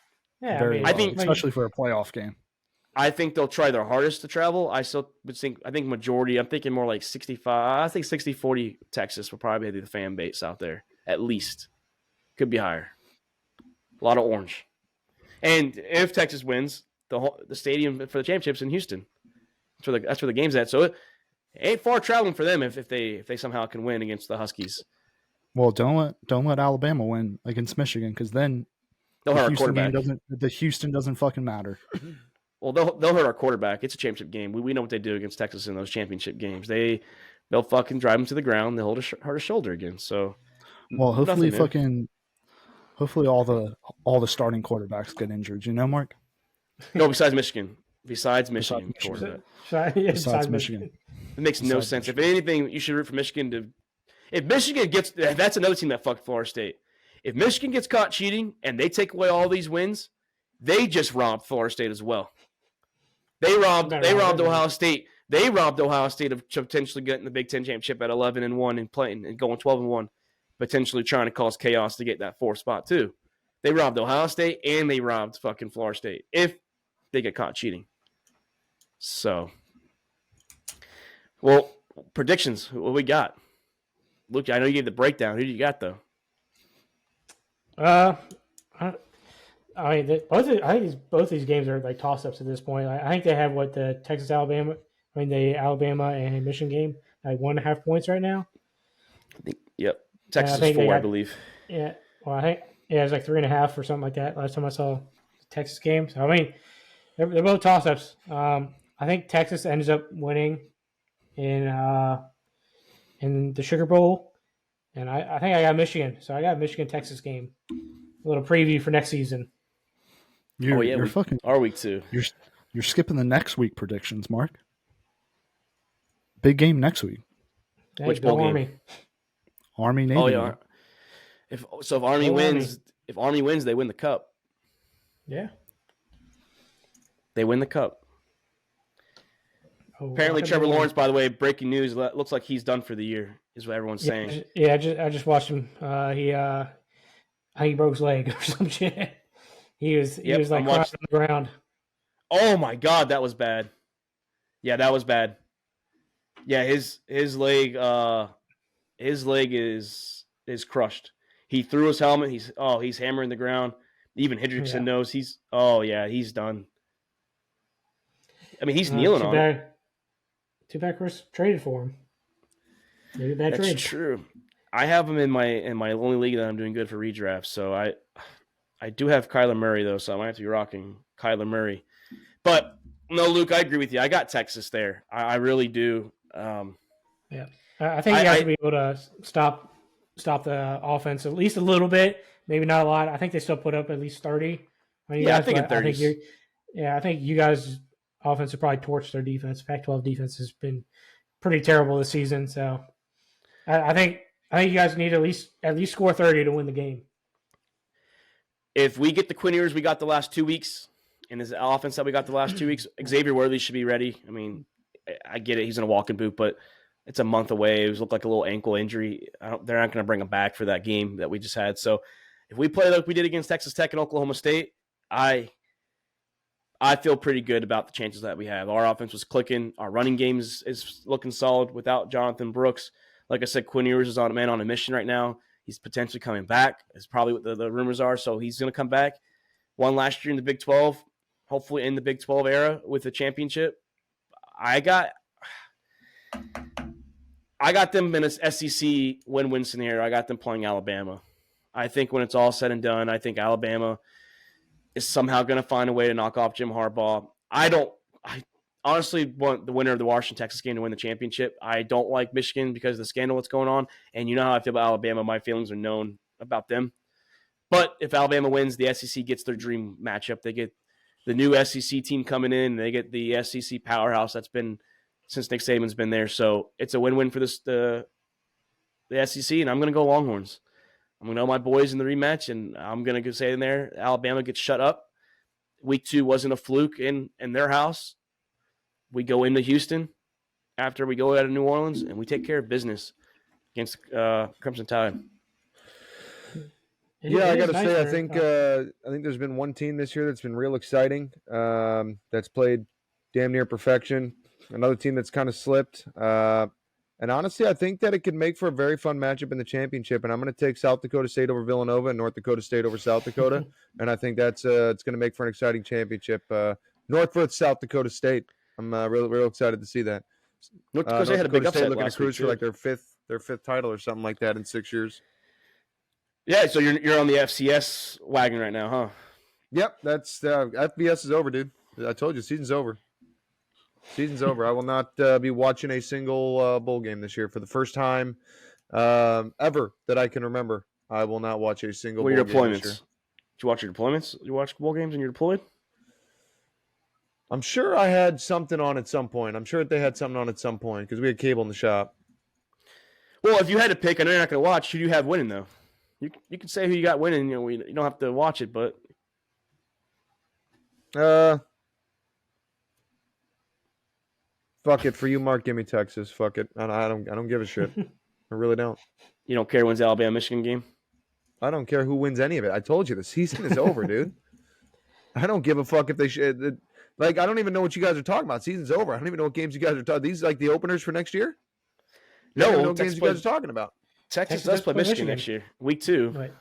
Yeah, I think especially for a playoff game. I think they'll try their hardest to travel. I think majority, I'm thinking more like 65. I think 60-40 Texas will probably be the fan base out there, at least. Could be higher. A lot of orange. And if Texas wins, the stadium for the championship's in Houston. That's where the game's at. So it ain't far traveling for them if they somehow can win against the Huskies. Well, don't let Alabama win against Michigan, because then they'll hurt our quarterback. The Houston doesn't fucking matter. Well, they'll hurt our quarterback. It's a championship game. We know what they do against Texas in those championship games. They'll fucking drive him to the ground. They'll hurt a shoulder again. So, well, hopefully all the starting quarterbacks get injured. You know, Mark? No, besides Michigan. Besides Michigan. Besides Michigan. It makes no sense. If anything, you should root for Michigan to. If Michigan gets, that's another team that fucked Florida State. If Michigan gets caught cheating and they take away all these wins, they just robbed Florida State as well. They robbed Ohio State. They robbed Ohio State of potentially getting the Big Ten championship at 11-1 and playing and going 12-1, potentially trying to cause chaos to get that 4th spot too. They robbed Ohio State and they robbed fucking Florida State if they get caught cheating. So, well, predictions. What we got? Luke, I know you gave the breakdown. Who do you got though? I think both these games are like toss-ups at this point. I think they have the Alabama and Michigan game, like 1.5 points right now. Yep. Texas is 4, I believe. Yeah. Well, I think it was like 3.5 or something like that last time I saw the Texas game. So I mean, they're both toss-ups. I think Texas ends up winning in the Sugar Bowl, and I think I got Michigan. So I got Michigan-Texas game. A little preview for next season. You're fucking. Our week 2. You're skipping the next week predictions, Mark. Big game next week. Hey, which bowl game? Army Navy. Oh yeah. If Army wins, they win the cup. Yeah. They win the cup. Oh, apparently, Trevor Lawrence, by the way, breaking news, looks like he's done for the year, is what everyone's saying. Yeah, I just watched him. He broke his leg or some shit. He was like crying on the ground. Oh my god, that was bad. Yeah, that was bad. Yeah, his leg is crushed. He threw his helmet. He's hammering the ground. Even Hendrickson knows he's done. I mean, he's kneeling on it. Too bad Chris traded for him. Maybe bad trade. That's true. I have him in my only league that I'm doing good for redraft. So I do have Kyler Murray though, so I might have to be rocking Kyler Murray. But no, Luke, I agree with you. I got Texas there. I really do. Yeah, I think you have to be able to stop the offense at least a little bit. Maybe not a lot. I think they still put up at least 30. I think in 30s. I think you guys' offense have probably torched their defense. Pac-12 defense has been pretty terrible this season. So I think you guys need at least score 30 to win the game. If we get the Quinn Ewers we got the last 2 weeks, and his offense that we got the last 2 weeks, Xavier Worthy should be ready. I mean, I get it. He's in a walking boot, but it's a month away. It looked like a little ankle injury. They're not going to bring him back for that game that we just had. So if we play like we did against Texas Tech and Oklahoma State, I feel pretty good about the chances that we have. Our offense was clicking. Our running game is looking solid without Jonathan Brooks. Like I said, Quinn Ewers is on a mission right now. He's potentially coming back. It's probably what the rumors are. So he's going to come back. Won last year in the Big 12, hopefully in the Big 12 era with the championship. I got them in a SEC win-win scenario. I got them playing Alabama. I think when it's all said and done, I think Alabama is somehow going to find a way to knock off Jim Harbaugh. I honestly want the winner of the Washington-Texas game to win the championship. I don't like Michigan because of the scandal that's going on. And you know how I feel about Alabama. My feelings are known about them. But if Alabama wins, the SEC gets their dream matchup. They get the new SEC team coming in. They get the SEC powerhouse that's been since Nick Saban's been there. So it's a win-win for the SEC, and I'm going to go Longhorns. I'm going to know my boys in the rematch, and I'm going to say in there, Alabama gets shut up. Week 2 wasn't a fluke in their house. We go into Houston after we go out of New Orleans, and we take care of business against Crimson Tide. I got to say, I think there's been one team this year that's been real exciting. That's played damn near perfection. Another team that's kind of slipped. And honestly, I think that it could make for a very fun matchup in the championship. And I'm going to take South Dakota State over Villanova and North Dakota State over South Dakota. And I think that's it's going to make for an exciting championship. North versus South Dakota State. I'm real excited to see that. North Dakota State had a big upset looking to last cruise week, for like their fifth title or something like that in 6 years. Yeah, so you're on the FCS wagon right now, huh? Yep, that's FBS is over, dude. I told you, season's over. Season's over. I will not be watching a single bowl game this year for the first time ever that I can remember. I will not watch a single bowl game this year. Did you watch your deployments? Did you watch bowl games when you're deployed? I'm sure I had something on at some point. I'm sure they had something on at some point because we had cable in the shop. Well, if you had to pick, I know you're not going to watch. Who do you have winning, though? You can say who you got winning. You don't have to watch it, but fuck it for you, Mark. Give me Texas. Fuck it. I don't give a shit. I really don't. You don't care who wins the Alabama-Michigan game? I don't care who wins any of it. I told you the season is over, dude. I don't give a fuck if they should. Like, I don't even know what you guys are talking about. Season's over. I don't even know what games you guys are talking. These like the openers for next year? No games you guys are talking about. Texas does play Michigan next year, week 2. Right.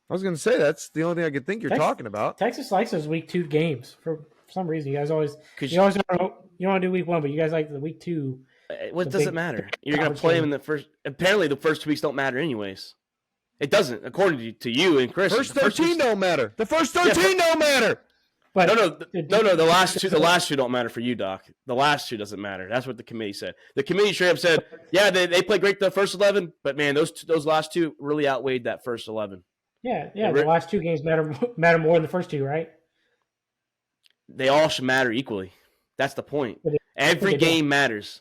I was going to say that's the only thing I could think you're talking about. Texas likes those week 2 games for some reason. You guys always you don't want to do week 1, but you guys like the week 2. What does it matter? You're going to play them in the first. Apparently, the first 2 weeks don't matter anyways. It doesn't, according to you and Chris. First 13 don't matter. The first 13 don't matter. But no. The last two don't matter for you, Doc. The last 2 doesn't matter. That's what the committee said. The committee straight up said, yeah, they played great the first 11, but man, those last 2 really outweighed that first 11. Yeah. The last 2 games matter more than the first 2, right? They all should matter equally. That's the point. Every game matters.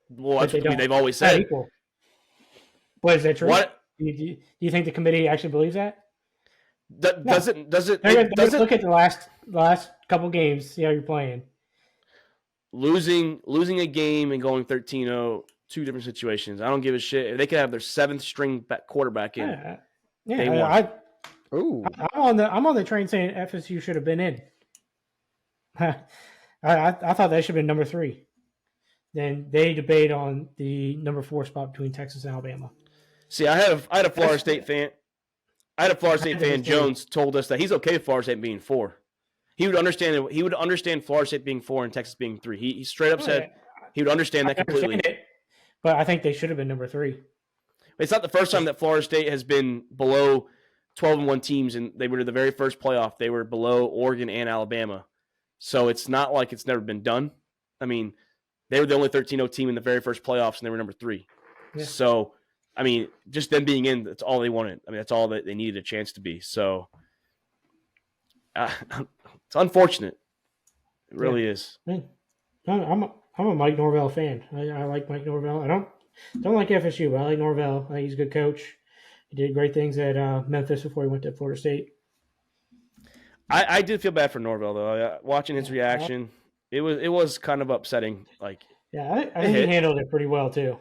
Well, that's what they've always said. Equal. What is that true? What do you think the committee actually believes that? Does it? Look at the last couple games. See how you're playing. Losing a game and going 13-0, 2 different situations. I don't give a shit. If they could have their 7th string quarterback in. I'm on the train saying FSU should have been in. I thought that should have been number 3. Then they debate on the number 4 spot between Texas and Alabama. See, I had a Florida State fan. Jones told us that he's okay with Florida State being 4. He would understand Florida State being 4 and Texas being 3. He straight up said he would understand that completely. But I think they should have been number 3. It's not the first time that Florida State has been below 12-1 teams, and they were the very first playoff. They were below Oregon and Alabama. So it's not like it's never been done. I mean, they were the only 13-0 team in the very first playoffs, and they were number 3. Yeah. So, I mean, just them being in, that's all they wanted. I mean, that's all that they needed a chance to be. So, it's unfortunate. It really is. Man, I'm a Mike Norvell fan. I like Mike Norvell. I don't like FSU, but I like Norvell. I think he's a good coach. He did great things at Memphis before he went to Florida State. I did feel bad for Norvell though. Watching his reaction, it was kind of upsetting. Like, yeah, I think he handled it pretty well too.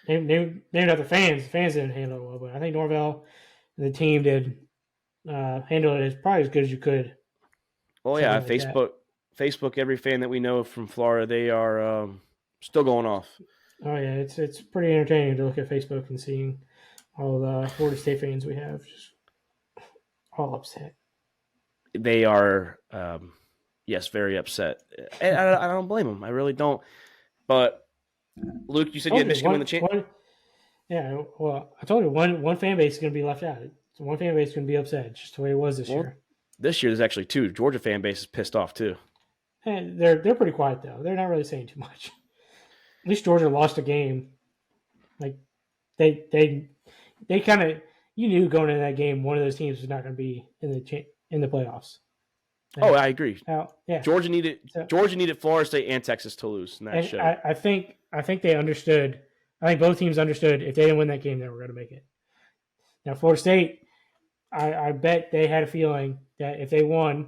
Maybe not the fans. The fans didn't handle it well, but I think Norvell and the team did handle it as probably as good as you could. Oh yeah, Facebook. Every fan that we know from Florida, they are still going off. Oh yeah, it's pretty entertaining to look at Facebook and seeing all the Florida State fans we have just all upset. They are, yes, very upset, and I don't blame them. I really don't. But Luke, you said you had Michigan win the championship. Yeah, well, I told you one fan base is going to be left out. One fan base is going to be upset, just the way it was this year. This year, there's actually 2. Georgia fan base is pissed off too. And they're pretty quiet though. They're not really saying too much. At least Georgia lost a game. Like they kind of, you knew going into that game one of those teams was not going to be in the playoffs. Oh, I agree. Yeah. Georgia needed Florida State and Texas to lose in that show. I think they understood. I think both teams understood if they didn't win that game, they were going to make it. Now, Florida State, I bet they had a feeling that if they won,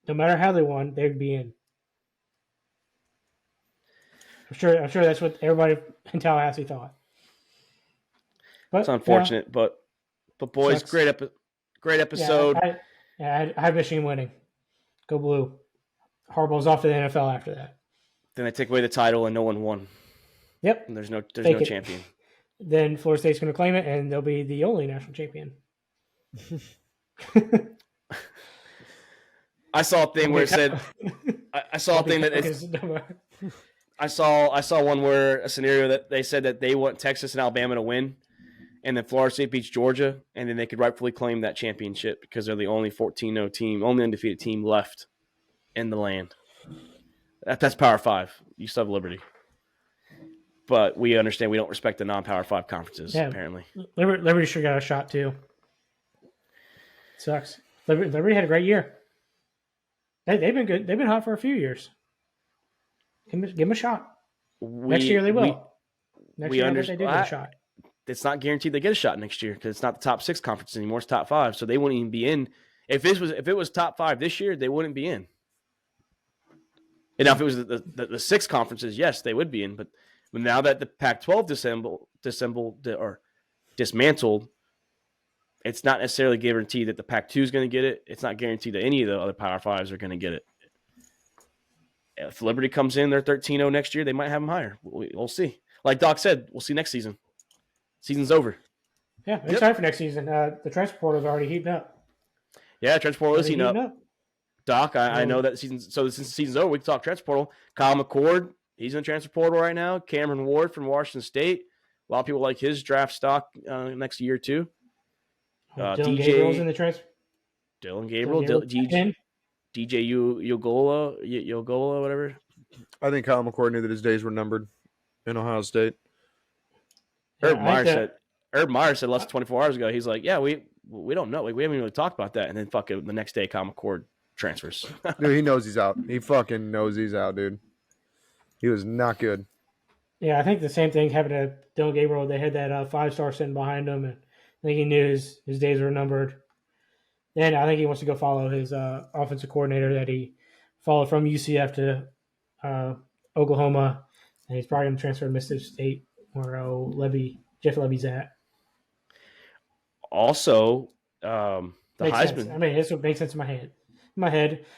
no matter how they won, they'd be in. I'm sure that's what everybody in Tallahassee thought. But, it's unfortunate, but But boys, Sucks. great episode. I have Michigan winning. Go Blue. Harbaugh's off to the NFL after that. Then they take away the title and no one won. Yep. And there's no Take it. champion. Then Florida State's going to claim it, and they'll be the only national champion. I saw a thing where it said, I saw a thing that I saw one where a scenario that they said that they want Texas and Alabama to win, and then Florida State beats Georgia, and then they could rightfully claim that championship because they're the only 14-0 team, only undefeated team left in the land. That's Power 5. You still have Liberty. But we understand we don't respect the non-Power 5 conferences, apparently. Liberty sure got a shot, too. Sucks. Liberty had a great year. They've been good. They've been hot for a few years. Give them a shot. Next year they will. Next year they do get a shot. It's not guaranteed they get a shot next year because it's not the top 6 conferences anymore. It's top 5, so they wouldn't even be in. If it was top 5 this year, they wouldn't be in. And now if it was the 6 conferences, yes, they would be in. But now that the Pac-12 dismantled, it's not necessarily guaranteed that the Pac-2 is going to get it. It's not guaranteed that any of the other Power 5s are going to get it. If Liberty comes in, they're 13-0 next year, they might have them higher. We'll see. Like Doc said, we'll see next season. Season's over. Yeah, it's time for next season. The transfer portal is already heating up. Yeah, transfer portal is heating up. Doc, I know that season. So since the season's over, we can talk transfer portal. Kyle McCord, he's in the transfer portal right now. Cameron Ward from Washington State. A lot of people like his draft stock next year too. Dylan Gabriel's in the transfer. Dylan Gabriel, DJ Yogola, whatever. I think Kyle McCord knew that his days were numbered in Ohio State. Herb Meyer said less than 24 hours ago. He's like, yeah, we don't know. We haven't even really talked about that. And then fucking the next day, Kyle McCord transfers. Dude, he knows he's out. He fucking knows he's out, dude. He was not good. Yeah, I think the same thing happened to Dylan Gabriel. They had that 5-star sitting behind him, and I think he knew his days were numbered. Then I think he wants to go follow his offensive coordinator that he followed from UCF to Oklahoma, and he's probably going to transfer to Mississippi State where Jeff Levy's at. Also, the makes Heisman. Sense. I mean, this would make sense in my head.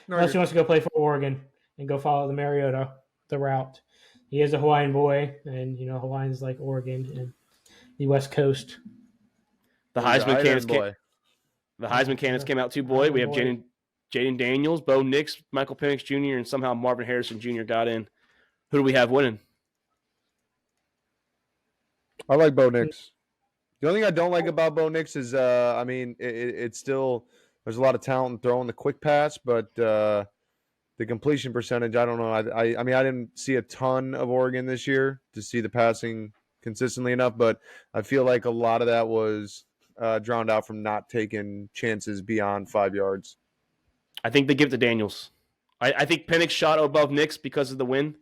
Unless he wants to go play for Oregon and go follow the Mariota, the route. He is a Hawaiian boy, and Hawaiians like Oregon and the West Coast. The Heisman candidates came out too, boy. We have Jaden Daniels, Bo Nix, Michael Penix Jr., and somehow Marvin Harrison Jr. got in. Who do we have winning? I like Bo Nix. The only thing I don't like about Bo Nix is, it's still there's a lot of talent in throwing the quick pass, but the completion percentage, I don't know. I didn't see a ton of Oregon this year to see the passing consistently enough, but I feel like a lot of that was drowned out from not taking chances beyond 5 yards. I think they give it to Daniels. I think Penix shot above Nix because of the win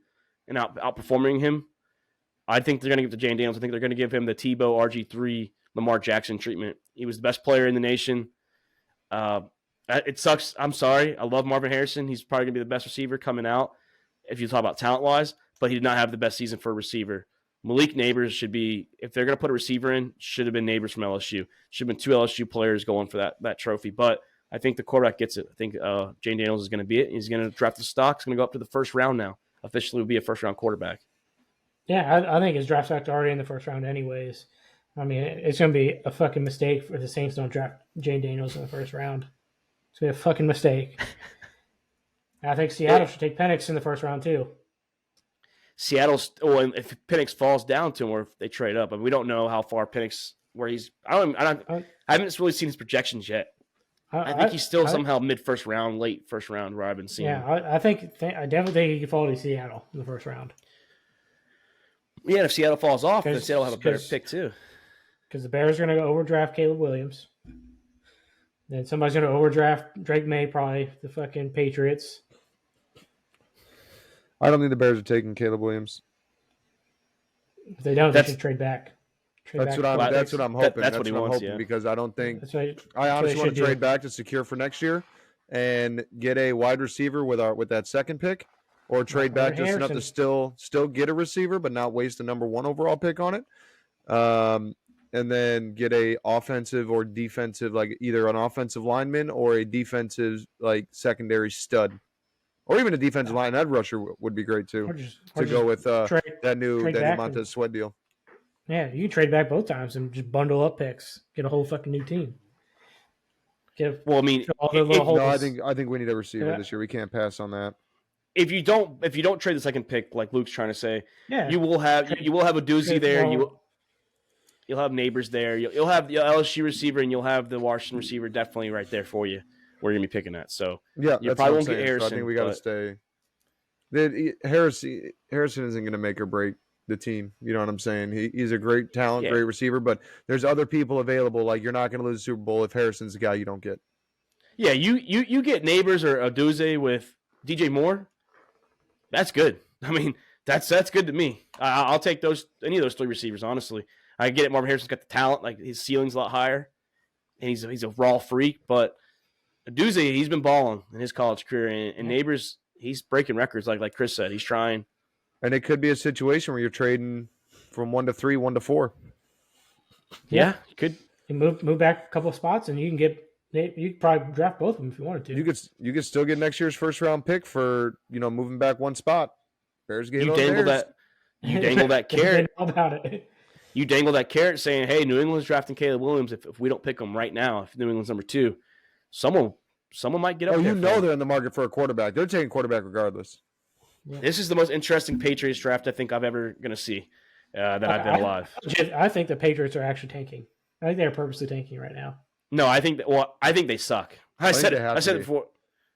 and outperforming him. I think they're going to give it to Jaden Daniels. I think they're going to give him the Tebow, RG3, Lamar Jackson treatment. He was the best player in the nation. It sucks. I'm sorry. I love Marvin Harrison. He's probably going to be the best receiver coming out if you talk about talent-wise, but he did not have the best season for a receiver. Malik Neighbors should be, if they're going to put a receiver in, should have been Neighbors from LSU. Should have been 2 LSU players going for that trophy. But I think the quarterback gets it. I think Jaden Daniels is going to be it. He's going to draft the stock. He's going to go up to the first round now. Officially will be a first-round quarterback. Yeah, I think his draft stock's already in the first round anyways. I mean, it's going to be a fucking mistake if the Saints don't draft Jaden Daniels in the first round. It's going to be a fucking mistake. I think Seattle should take Penix in the first round too. Seattle's, if Penix falls down to him or if they trade up, and we don't know how far Penix, where he's, I haven't really seen his projections yet. I think he's still somehow mid-first round, late first round where I've been seeing him. I definitely think he could fall to Seattle in the first round. Yeah, if Seattle falls off, then Seattle will have a better pick too. Because the Bears are going to overdraft Caleb Williams. Then somebody's going to overdraft Drake May, probably the fucking Patriots. I don't think the Bears are taking Caleb Williams. If they don't, they should trade back. That's what I'm hoping. That's what he wants, because I don't think I honestly want to trade back to secure for next year and get a wide receiver with that second pick, or trade back just enough to still get a receiver but not waste the number 1 overall pick on it. and then get a offensive or defensive, like either an offensive lineman or a defensive like secondary stud, or even a defensive line edge rusher would be great too. To go with that new Montez Sweat deal. Yeah, you can trade back both times and just bundle up picks, get a whole fucking new team. Well, I mean, I think we need a receiver this year. We can't pass on that. If you don't trade the second pick, like Luke's trying to say, you will have a doozy there. You'll have Neighbors there. You'll have the LSU receiver, and you'll have the Washington receiver definitely right there for you. We're gonna be picking that. So yeah, you probably won't get Harrison. So I think we got to stay. Harrison isn't going to make or break the team. You know what I'm saying? He's a great talent, great receiver, but there's other people available. Like, you're not going to lose the Super Bowl if Harrison's the guy you don't get. Yeah, you get Neighbors or Odunze with DJ Moore. That's good. I mean, that's good to me. I'll take any of those three receivers, honestly. I get it. Marvin Harrison's got the talent. Like, his ceiling's a lot higher, and he's a raw freak. But Odunze, he's been balling in his college career, and Neighbors, he's breaking records. Like Chris said, he's trying. And it could be a situation where you're trading from 1 to 3, 1 to 4. Yeah, you could. You move back a couple of spots, and you can get. You could probably draft both of them if you wanted to. You could still get next year's first round pick for moving back one spot. Bears game. You dangle that carrot. About it. You dangle that carrot, saying, "Hey, New England's drafting Caleb Williams. If we don't pick him right now, if New England's number 2, someone might get up." Oh, they're in the market for a quarterback. They're taking quarterback regardless. Yeah. This is the most interesting Patriots draft I think I've ever going to see that I've been alive. I think the Patriots are actually tanking. I think they're purposely tanking right now. No, I think they suck. I said it before.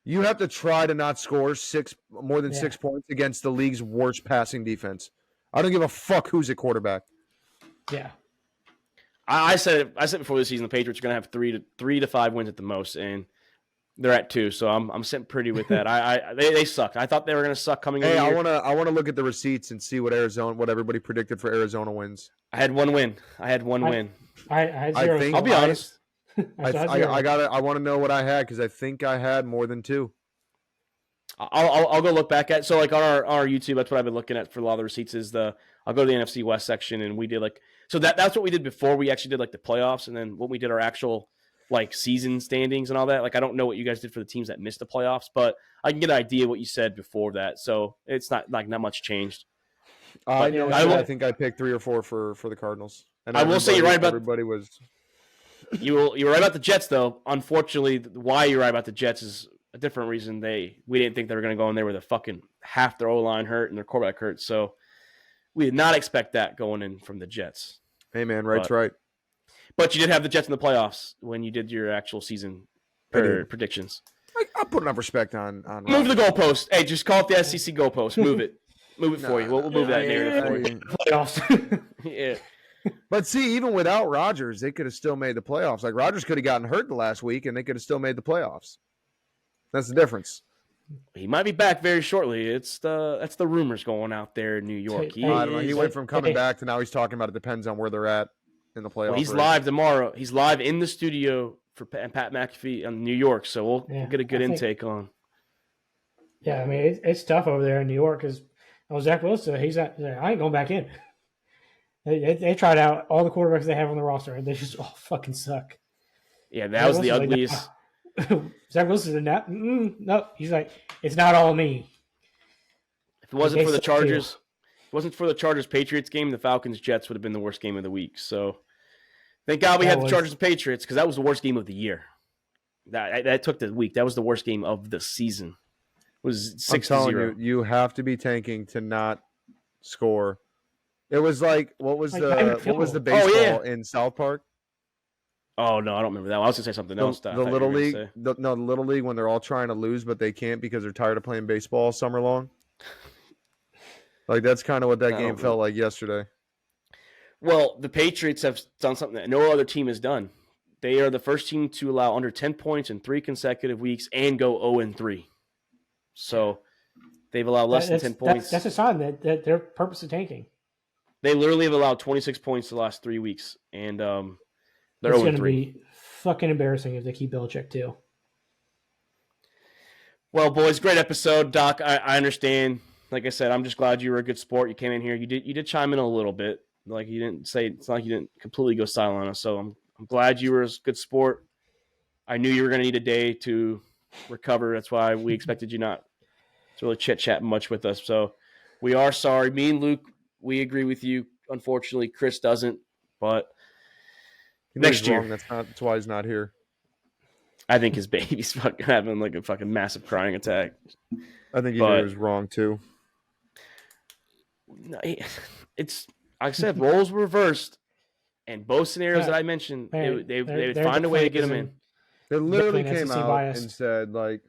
You have to try to not score more than 6 points against the league's worst passing defense. I don't give a fuck who's at quarterback. Yeah. I said before the season the Patriots are going to have 3 to 5 wins at the most, and they're at 2, so I'm sitting pretty with that. They suck. I thought they were going to suck coming in. Hey, I want to look at the receipts and see what everybody predicted for Arizona wins. I had one win. I had 1 win. I had 0. I'll be honest. I want to know what I had because I think I had more than 2. I'll go look back at. So like on our YouTube, that's what I've been looking at for a lot of the receipts. I'll go to the NFC West section, and we did that's what we did before we actually did like the playoffs, and then when we did our actual like season standings and all that. Like, I don't know what you guys did for the teams that missed the playoffs, but I can get an idea of what you said before that. So it's not much changed. I think I picked 3 or 4 for the Cardinals. And I will say you're right about everybody was. You were right about the Jets, though. Unfortunately, why you're right about the Jets is a different reason. We didn't think they were going to go in there with a fucking half their O-line hurt and their quarterback hurt. So we did not expect that going in from the Jets. Hey, man, right's right. But you did have the Jets in the playoffs when you did your actual season predictions. I'll put enough respect on move the goalpost. Hey, just call it the SEC goalpost. Move it. Move it for you. We'll move that narrative for you. Playoffs. Yeah. But see, even without Rodgers, they could have still made the playoffs. Like, Rodgers could have gotten hurt the last week, and they could have still made the playoffs. That's the difference. He might be back very shortly. That's the rumors going out there in New York. I don't know. He went from coming back to now he's talking about it depends on where they're at in the playoffs. Well, he's live tomorrow. He's live in the studio for Pat McAfee in New York, so we'll get a good intake on. Yeah, I mean, it's tough over there in New York because Zach Wilson, I ain't going back in. They tried out all the quarterbacks they have on the roster, and they just all fucking suck. Yeah, that was the ugliest. Zach Wilson did not. No, he's like, it's not all me. If it wasn't for the Chargers, Patriots game, the Falcons Jets would have been the worst game of the week. So thank God we had the Chargers and Patriots because that was the worst game of the year. That took the week. That was the worst game of the season. It was 6-0. You have to be tanking to not score. It was like what was the baseball in South Park? Oh no, I don't remember that. I was gonna say something else. The Little League, the Little League when they're all trying to lose but they can't because they're tired of playing baseball all summer long. Like that's kind of what that game felt like yesterday. Well, the Patriots have done something that no other team has done. They are the first team to allow under 10 points in 3 consecutive weeks and go 0-3. So they've allowed less than 10 points. That's a sign that they're purposely tanking. They literally have allowed 26 points the last 3 weeks, and they're 0-3. It's going to be fucking embarrassing if they keep Belichick too. Well, boys, great episode, Doc. I understand. Like I said, I'm just glad you were a good sport. You came in here. You did chime in a little bit. Like you didn't say, it's not like you didn't completely go silent on us. So I'm glad you were a good sport. I knew you were going to need a day to recover. That's why we expected you not to really chit-chat much with us. So we are sorry. Me and Luke, we agree with you. Unfortunately, Chris doesn't. But next year, that's why he's not here. I think his baby's fucking having like a fucking massive crying attack. I think he was wrong too. It's like I said, roles were reversed, and both scenarios that I mentioned, they would find a way to get him in. They literally came out and said like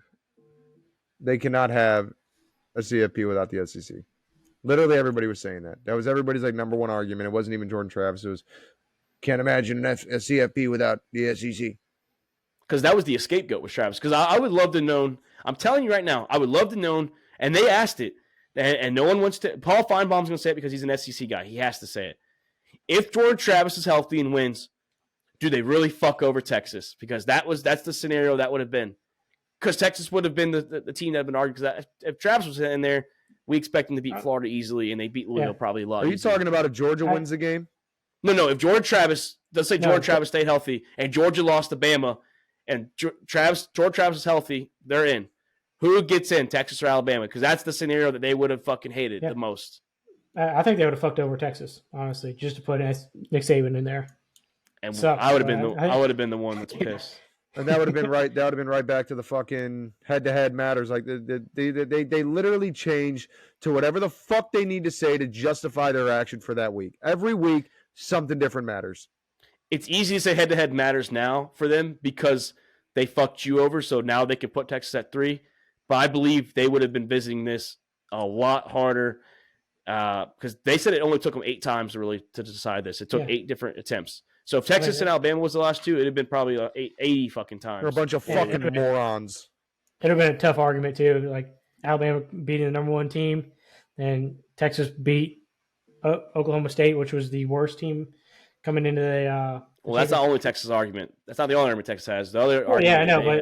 they cannot have a CFP without the SEC. Literally, everybody was saying that. That was everybody's like number one argument. It wasn't even Jordan Travis. It was can't imagine a CFP without the SEC. Because that was the scapegoat with Travis. Because I would love to know. I'm telling you right now, I would love to know. And they asked it, and no one wants to. Paul Feinbaum's going to say it because he's an SEC guy. He has to say it. If Jordan Travis is healthy and wins, do they really fuck over Texas? Because that's the scenario that would have been. Because Texas would have been the team that had been arguing. Because if Travis was in there, we expect them to beat Florida easily, and they beat Louisville probably a lot. Are you talking about if Georgia wins the game? No. If Jordan Travis, let's say Jordan Travis stayed healthy, and Georgia lost to Bama, and Jordan Travis is healthy, they're in. Who gets in, Texas or Alabama? Because that's the scenario that they would have fucking hated the most. I think they would have fucked over Texas, honestly, just to put Nick Saban in there. And I would have been the one that's pissed. And that would have been right. That would have been right back to the fucking head-to-head matters. Like they literally change to whatever the fuck they need to say to justify their action for that week. Every week, something different matters. It's easy to say head-to-head matters now for them because they fucked you over. So now they can put Texas at 3. But I believe they would have been visiting this a lot harder because they said it only took them 8 times to decide this. It took 8 different attempts. So if Texas and Alabama was the last 2, it'd have been probably 80 fucking times. They're a bunch of fucking morons. It'd have been a tough argument too. Like Alabama beating the number 1 team, and Texas beat Oklahoma State, which was the worst team coming into the. Well, that's not only Texas' argument. That's not the only argument Texas has. The other argument. I know,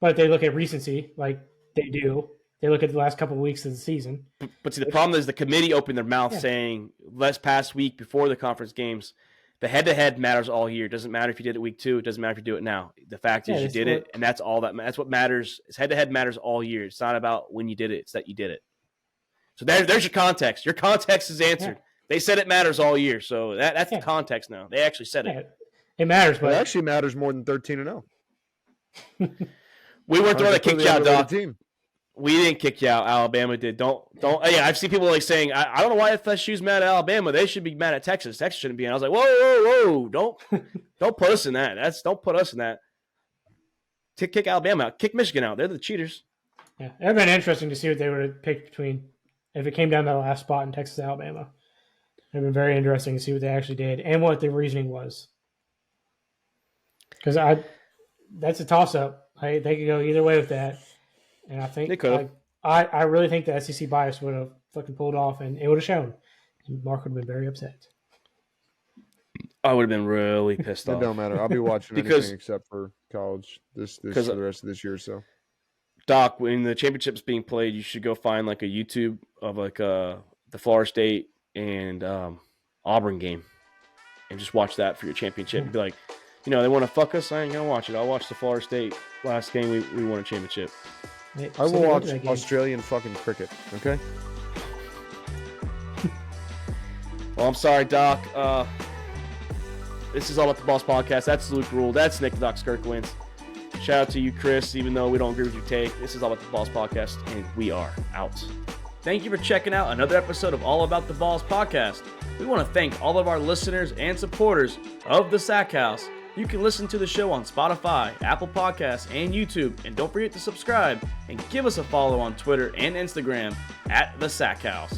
but they look at recency like they do. They look at the last couple of weeks of the season. But see, the problem is the committee opened their mouth saying last past week before the conference games, the head-to-head matters all year. It doesn't matter if you did it week 2. It doesn't matter if you do it now. The fact is you did it, and that's all that's what matters. Is head-to-head matters all year. It's not about when you did it. It's that you did it. So there's your context. Your context is answered. Yeah. They said it matters all year. So that's the context now. They actually said it. It matters, but it actually matters more than 13-0. We weren't the one that kicked you out, Doc. We didn't kick you out. Alabama did. Don't. Yeah, I've seen people like saying, I don't know why FSU's mad at Alabama. They should be mad at Texas. Texas shouldn't be. And I was like, whoa. Don't put us in that. Don't put us in that. Kick Alabama out. Kick Michigan out. They're the cheaters. Yeah, it would have been interesting to see what they would have picked between if it came down to the last spot in Texas, Alabama. It would have been very interesting to see what they actually did and what the reasoning was. Because that's a toss-up. They could go either way with that. And I think they could. I really think the SEC bias would have fucking pulled off, and it would have shown. And Mark would have been very upset. I would have been really pissed off. It don't matter. I'll be watching anything except for college this for the rest of this year. So, Doc, when the championship's being played, you should go find like a YouTube of like the Florida State and Auburn game, and just watch that for your championship. And be like, they want to fuck us. I ain't gonna watch it. I'll watch the Florida State last game we won a championship. I will watch Australian fucking cricket, okay? Well, I'm sorry, Doc. This is All About the Balls podcast. That's Luke Rule. That's Nick Doc Skirkwins. Shout out to you, Chris, even though we don't agree with your take. This is All About the Balls podcast, and we are out. Thank you for checking out another episode of All About the Balls podcast. We want to thank all of our listeners and supporters of the Sack House. You can listen to the show on Spotify, Apple Podcasts, and YouTube. And don't forget to subscribe and give us a follow on Twitter and Instagram @The Sack House.